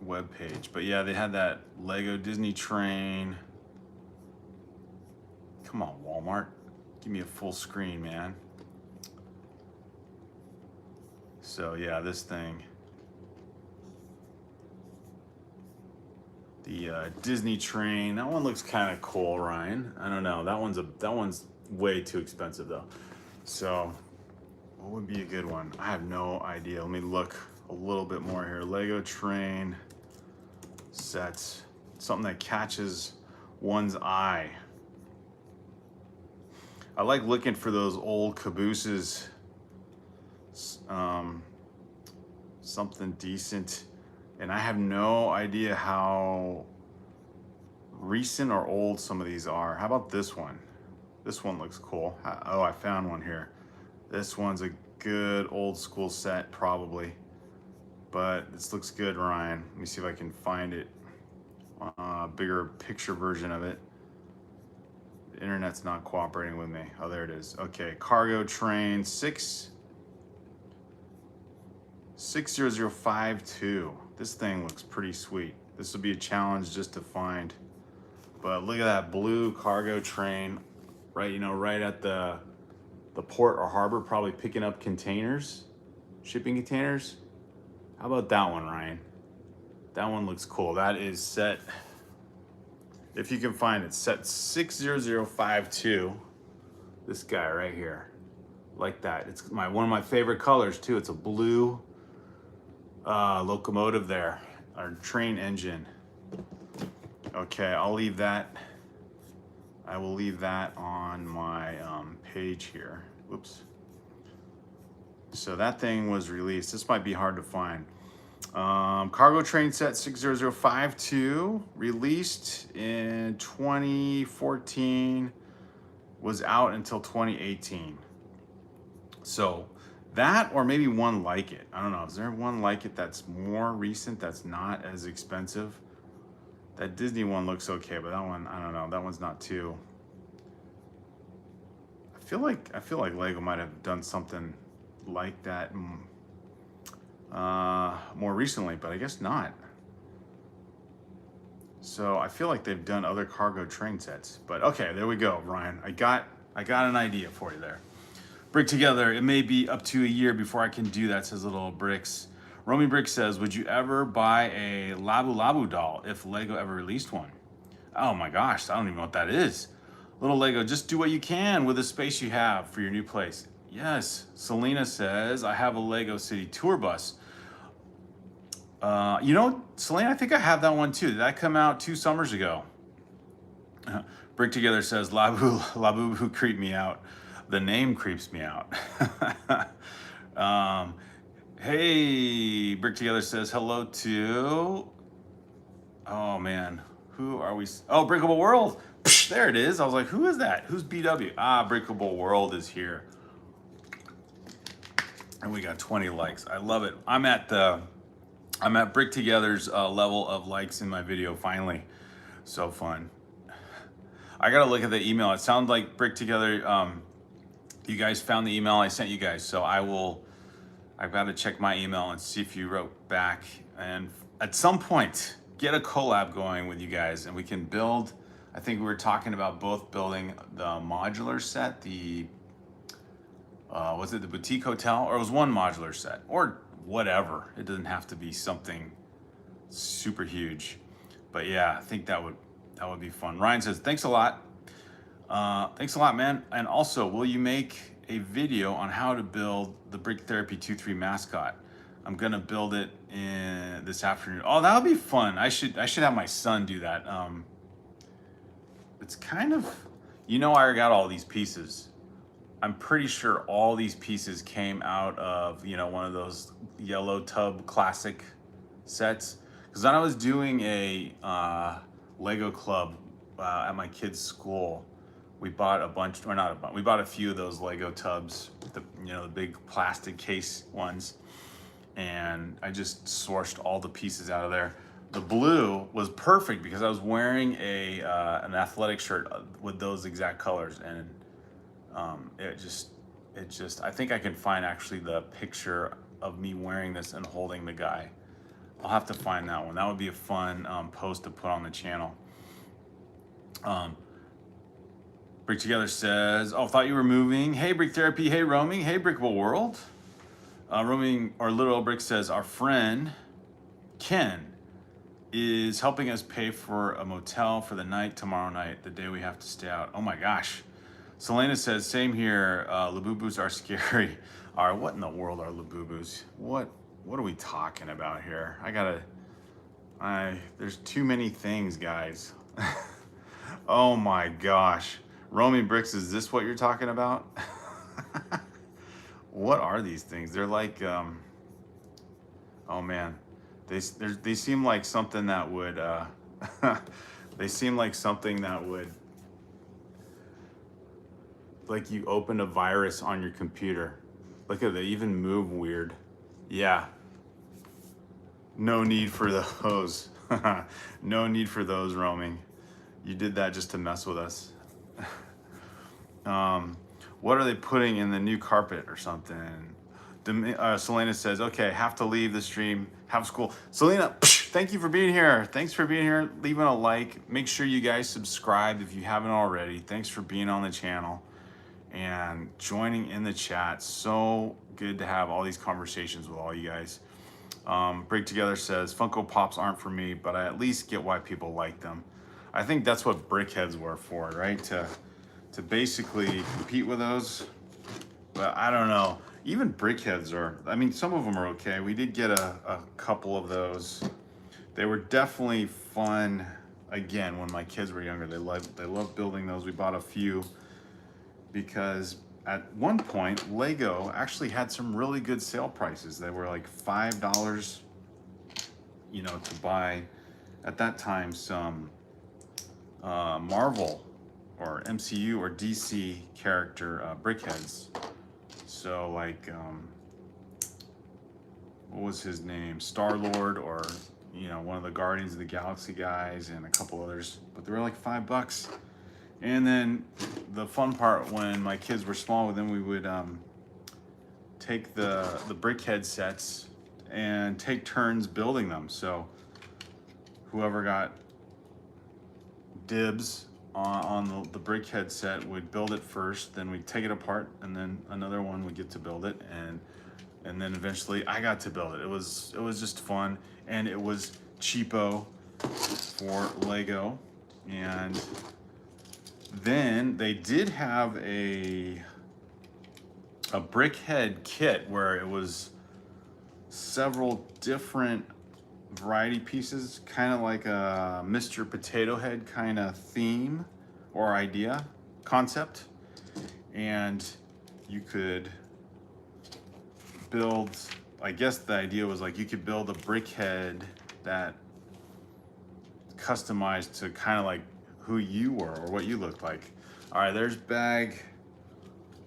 web page. But yeah, they had that Lego Disney train. Come on, Walmart. Give me a full screen, man. So yeah, this thing. The Disney train. That one looks kind of cool, Ryan. I don't know. That one's way too expensive though. So what would be a good one? I have no idea. Let me look a little bit more here. Lego train sets. Something that catches one's eye. I like looking for those old cabooses. something decent. And I have no idea how recent or old some of these are. How about this one? This one looks cool. Oh, I found one here. This one's a good old school set probably, but this looks good, Ryan. Let me see if I can find it, a bigger picture version of it. The internet's not cooperating with me. Oh, there it is. Okay, cargo train 60052. This thing looks pretty sweet. This will be a challenge just to find. But look at that blue cargo train, right? You know, right at the port or harbor, probably picking up containers, shipping containers. How about that one, Ryan? That one looks cool. That is set, if you can find it, set 60052. This guy right here, like that. It's one of my favorite colors too. It's a blue locomotive there, our train engine. Okay, I'll leave that. I will leave that on my page here. Whoops. So that thing was released. This might be hard to find. Cargo train set 60052, released in 2014, was out until 2018. So that, or maybe one like it. I don't know. Is there one like it that's more recent, that's not as expensive? That Disney one looks okay, but that one, I don't know. That one's not too. I feel like Lego might have done something like that more recently, but I guess not. So I feel like they've done other cargo train sets, but okay, there we go, Ryan. I got an idea for you there. Brick together. It may be up to a year before I can do that, says Little Bricks. Romy Brick says, would you ever buy a Labu Labu doll if Lego ever released one? Oh my gosh, I don't even know what that is. Little Lego, just do what you can with the space you have for your new place. Yes, Selena says, I have a Lego City tour bus. You know, Selena, I think I have that one too. Did that come out 2 summers ago? Brick Together says, Labu creep me out. The name creeps me out. Hey, Brick Together says hello to, oh man, who are we? Oh, Breakable World. Psh, there it is. I was like, who is that? Who's BW? Ah, Breakable World is here. And we got 20 likes. I love it. I'm at Brick Together's level of likes in my video finally. So fun. I gotta look at the email. It sounds like Brick Together, you guys found the email I sent you guys. So I've got to check my email and see if you wrote back, and at some point get a collab going with you guys, and we can build. I think we were talking about both building the modular set, was it the boutique hotel, or it was one modular set, or whatever. It doesn't have to be something super huge, but yeah, I think that would be fun. Ryan says, thanks a lot. Thanks a lot, man. And also, will you make a video on how to build the BrickTherapy23 mascot? I'm gonna build it in this afternoon. Oh, that would be fun. I should have my son do that. It's kind of, you know, I got all these pieces. I'm pretty sure all these pieces came out of, you know, one of those yellow tub classic sets. Because when I was doing a Lego club at my kid's school, we bought a bunch, or not a bunch, we bought a few of those Lego tubs, the big plastic case ones, and I just sourced all the pieces out of there. The blue was perfect because I was wearing an athletic shirt with those exact colors, and it just I think I can find actually the picture of me wearing this and holding the guy. I'll have to find that one. That would be a fun post to put on the channel. Brick Together says, oh, thought you were moving. Hey, Brick Therapy. Hey, Roaming. Hey, Brickable World. Roaming, or Little Brick says, our friend Ken is helping us pay for a motel for the night tomorrow night, the day we have to stay out. Oh my gosh. Selena says, same here. Labubus are scary. All right, what in the world are Labubus? What are we talking about here? There's too many things, guys. Oh my gosh. Roaming Bricks, is this what you're talking about? What are these things? They're like, Oh man, they seem like something that would they seem like something that would, like you opened a virus on your computer. Look at, they even move weird. Yeah, no need for those. No need for those, roaming. You did that just to mess with us. What are they putting in the new carpet or something? Selena says, okay, have to leave the stream. Have school. Selena, thank you for being here. Thanks for being here. Leaving a like. Make sure you guys subscribe if you haven't already. Thanks for being on the channel and joining in the chat. So good to have all these conversations with all you guys. Break Together says, Funko Pops aren't for me, but I at least get why people like them. I think that's what brickheads were for, right? To basically compete with those. But I don't know. Even brickheads are, I mean, some of them are okay. We did get a couple of those. They were definitely fun. Again, when my kids were younger, they loved building those. We bought a few because at one point, Lego actually had some really good sale prices. They were like $5, you know, to buy at that time some Marvel or MCU or DC character brickheads. So like, what was his name? Star-Lord, or, you know, one of the Guardians of the Galaxy guys, and a couple others, but they were like $5. And then the fun part, when my kids were small, then we would take the brickhead sets and take turns building them. So whoever got dibs on the brickhead set would build it first, then we'd take it apart, and then another one would get to build it, and then eventually I got to build it. It was just fun, and it was cheapo for Lego. And then they did have a brickhead kit where it was several different variety pieces, kind of like a Mr. Potato Head kind of theme or idea concept, and you could build, I guess the idea was like you could build a brickhead that customized to kind of like who you were or what you looked like. All right, there's bag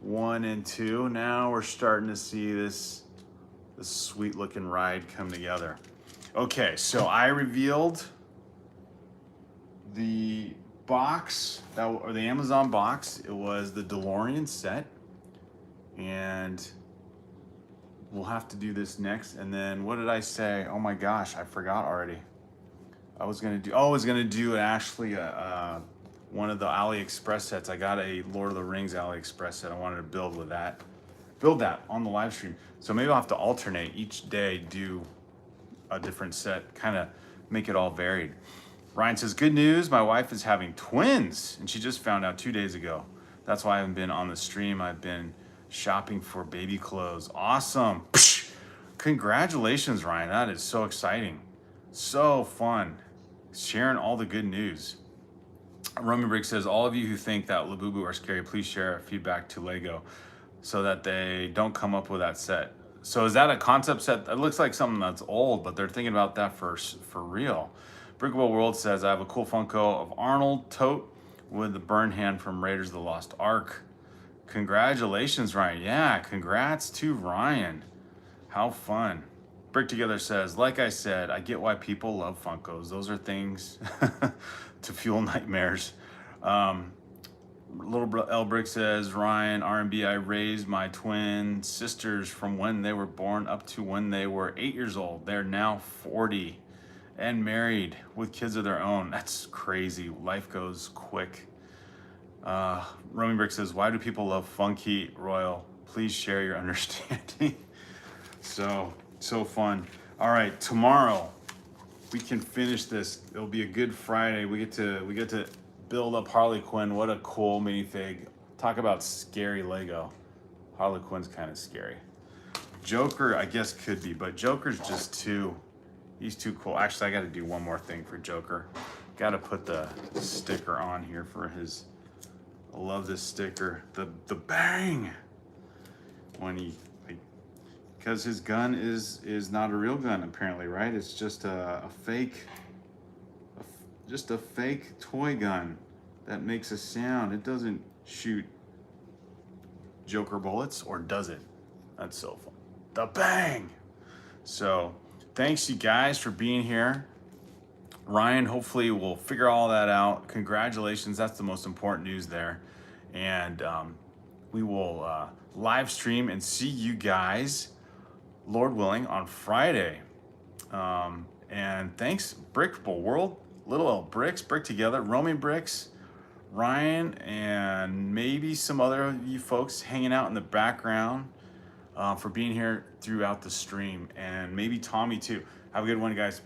1 and 2. Now we're starting to see this sweet looking ride come together. Okay, so I revealed the box, or the Amazon box. It was the DeLorean set, and we'll have to do this next. And then what did I say? Oh my gosh, I forgot already. I was gonna do actually one of the AliExpress sets. I got a Lord of the Rings AliExpress set. I wanted to build that on the live stream. So maybe I'll have to alternate each day, do a different set, kind of make it all varied. Ryan says, good news, my wife is having twins, and she just found out 2 days ago. That's why I haven't been on the stream. I've been shopping for baby clothes. Awesome. Congratulations, Ryan. That is so exciting. So fun. Sharing all the good news. Roman Brick says, all of you who think that Labubu are scary, please share feedback to Lego so that they don't come up with that set. So is that a concept set? It looks like something that's old, but they're thinking about that for real. Brickable World says, I have a cool Funko of Arnold tote with the burn hand from Raiders of the Lost Ark. Congratulations, Ryan. Yeah, congrats to Ryan. How fun. Brick Together says, like I said, I get why people love Funkos. Those are things to fuel nightmares. Little L Brick says, Ryan, R&B, I raised my twin sisters from when they were born up to when they were 8 years old. They're now 40 and married with kids of their own. That's crazy. Life goes quick. Roman Brick says, why do people love Funky Royal? Please share your understanding. So fun. All right, tomorrow we can finish this. It'll be a good Friday. We get to build up Harley Quinn. What a cool minifig. Talk about scary Lego. Harley Quinn's kind of scary. Joker, I guess, could be, but Joker's just he's too cool. Actually, I got to do one more thing for Joker. Got to put the sticker on here for his, I love this sticker. The bang when he because his gun is not a real gun apparently, right? It's just a fake, just a fake toy gun that makes a sound. It doesn't shoot Joker bullets, or does it? That's so fun. The bang! So thanks you guys for being here. Ryan, hopefully we'll figure all that out. Congratulations, that's the most important news there. And we will live stream and see you guys, Lord willing, on Friday. And thanks, Brickable World, Little L Bricks, Brick Together, Roaming Bricks, Ryan, and maybe some other of you folks hanging out in the background for being here throughout the stream. And maybe Tommy too. Have a good one, guys.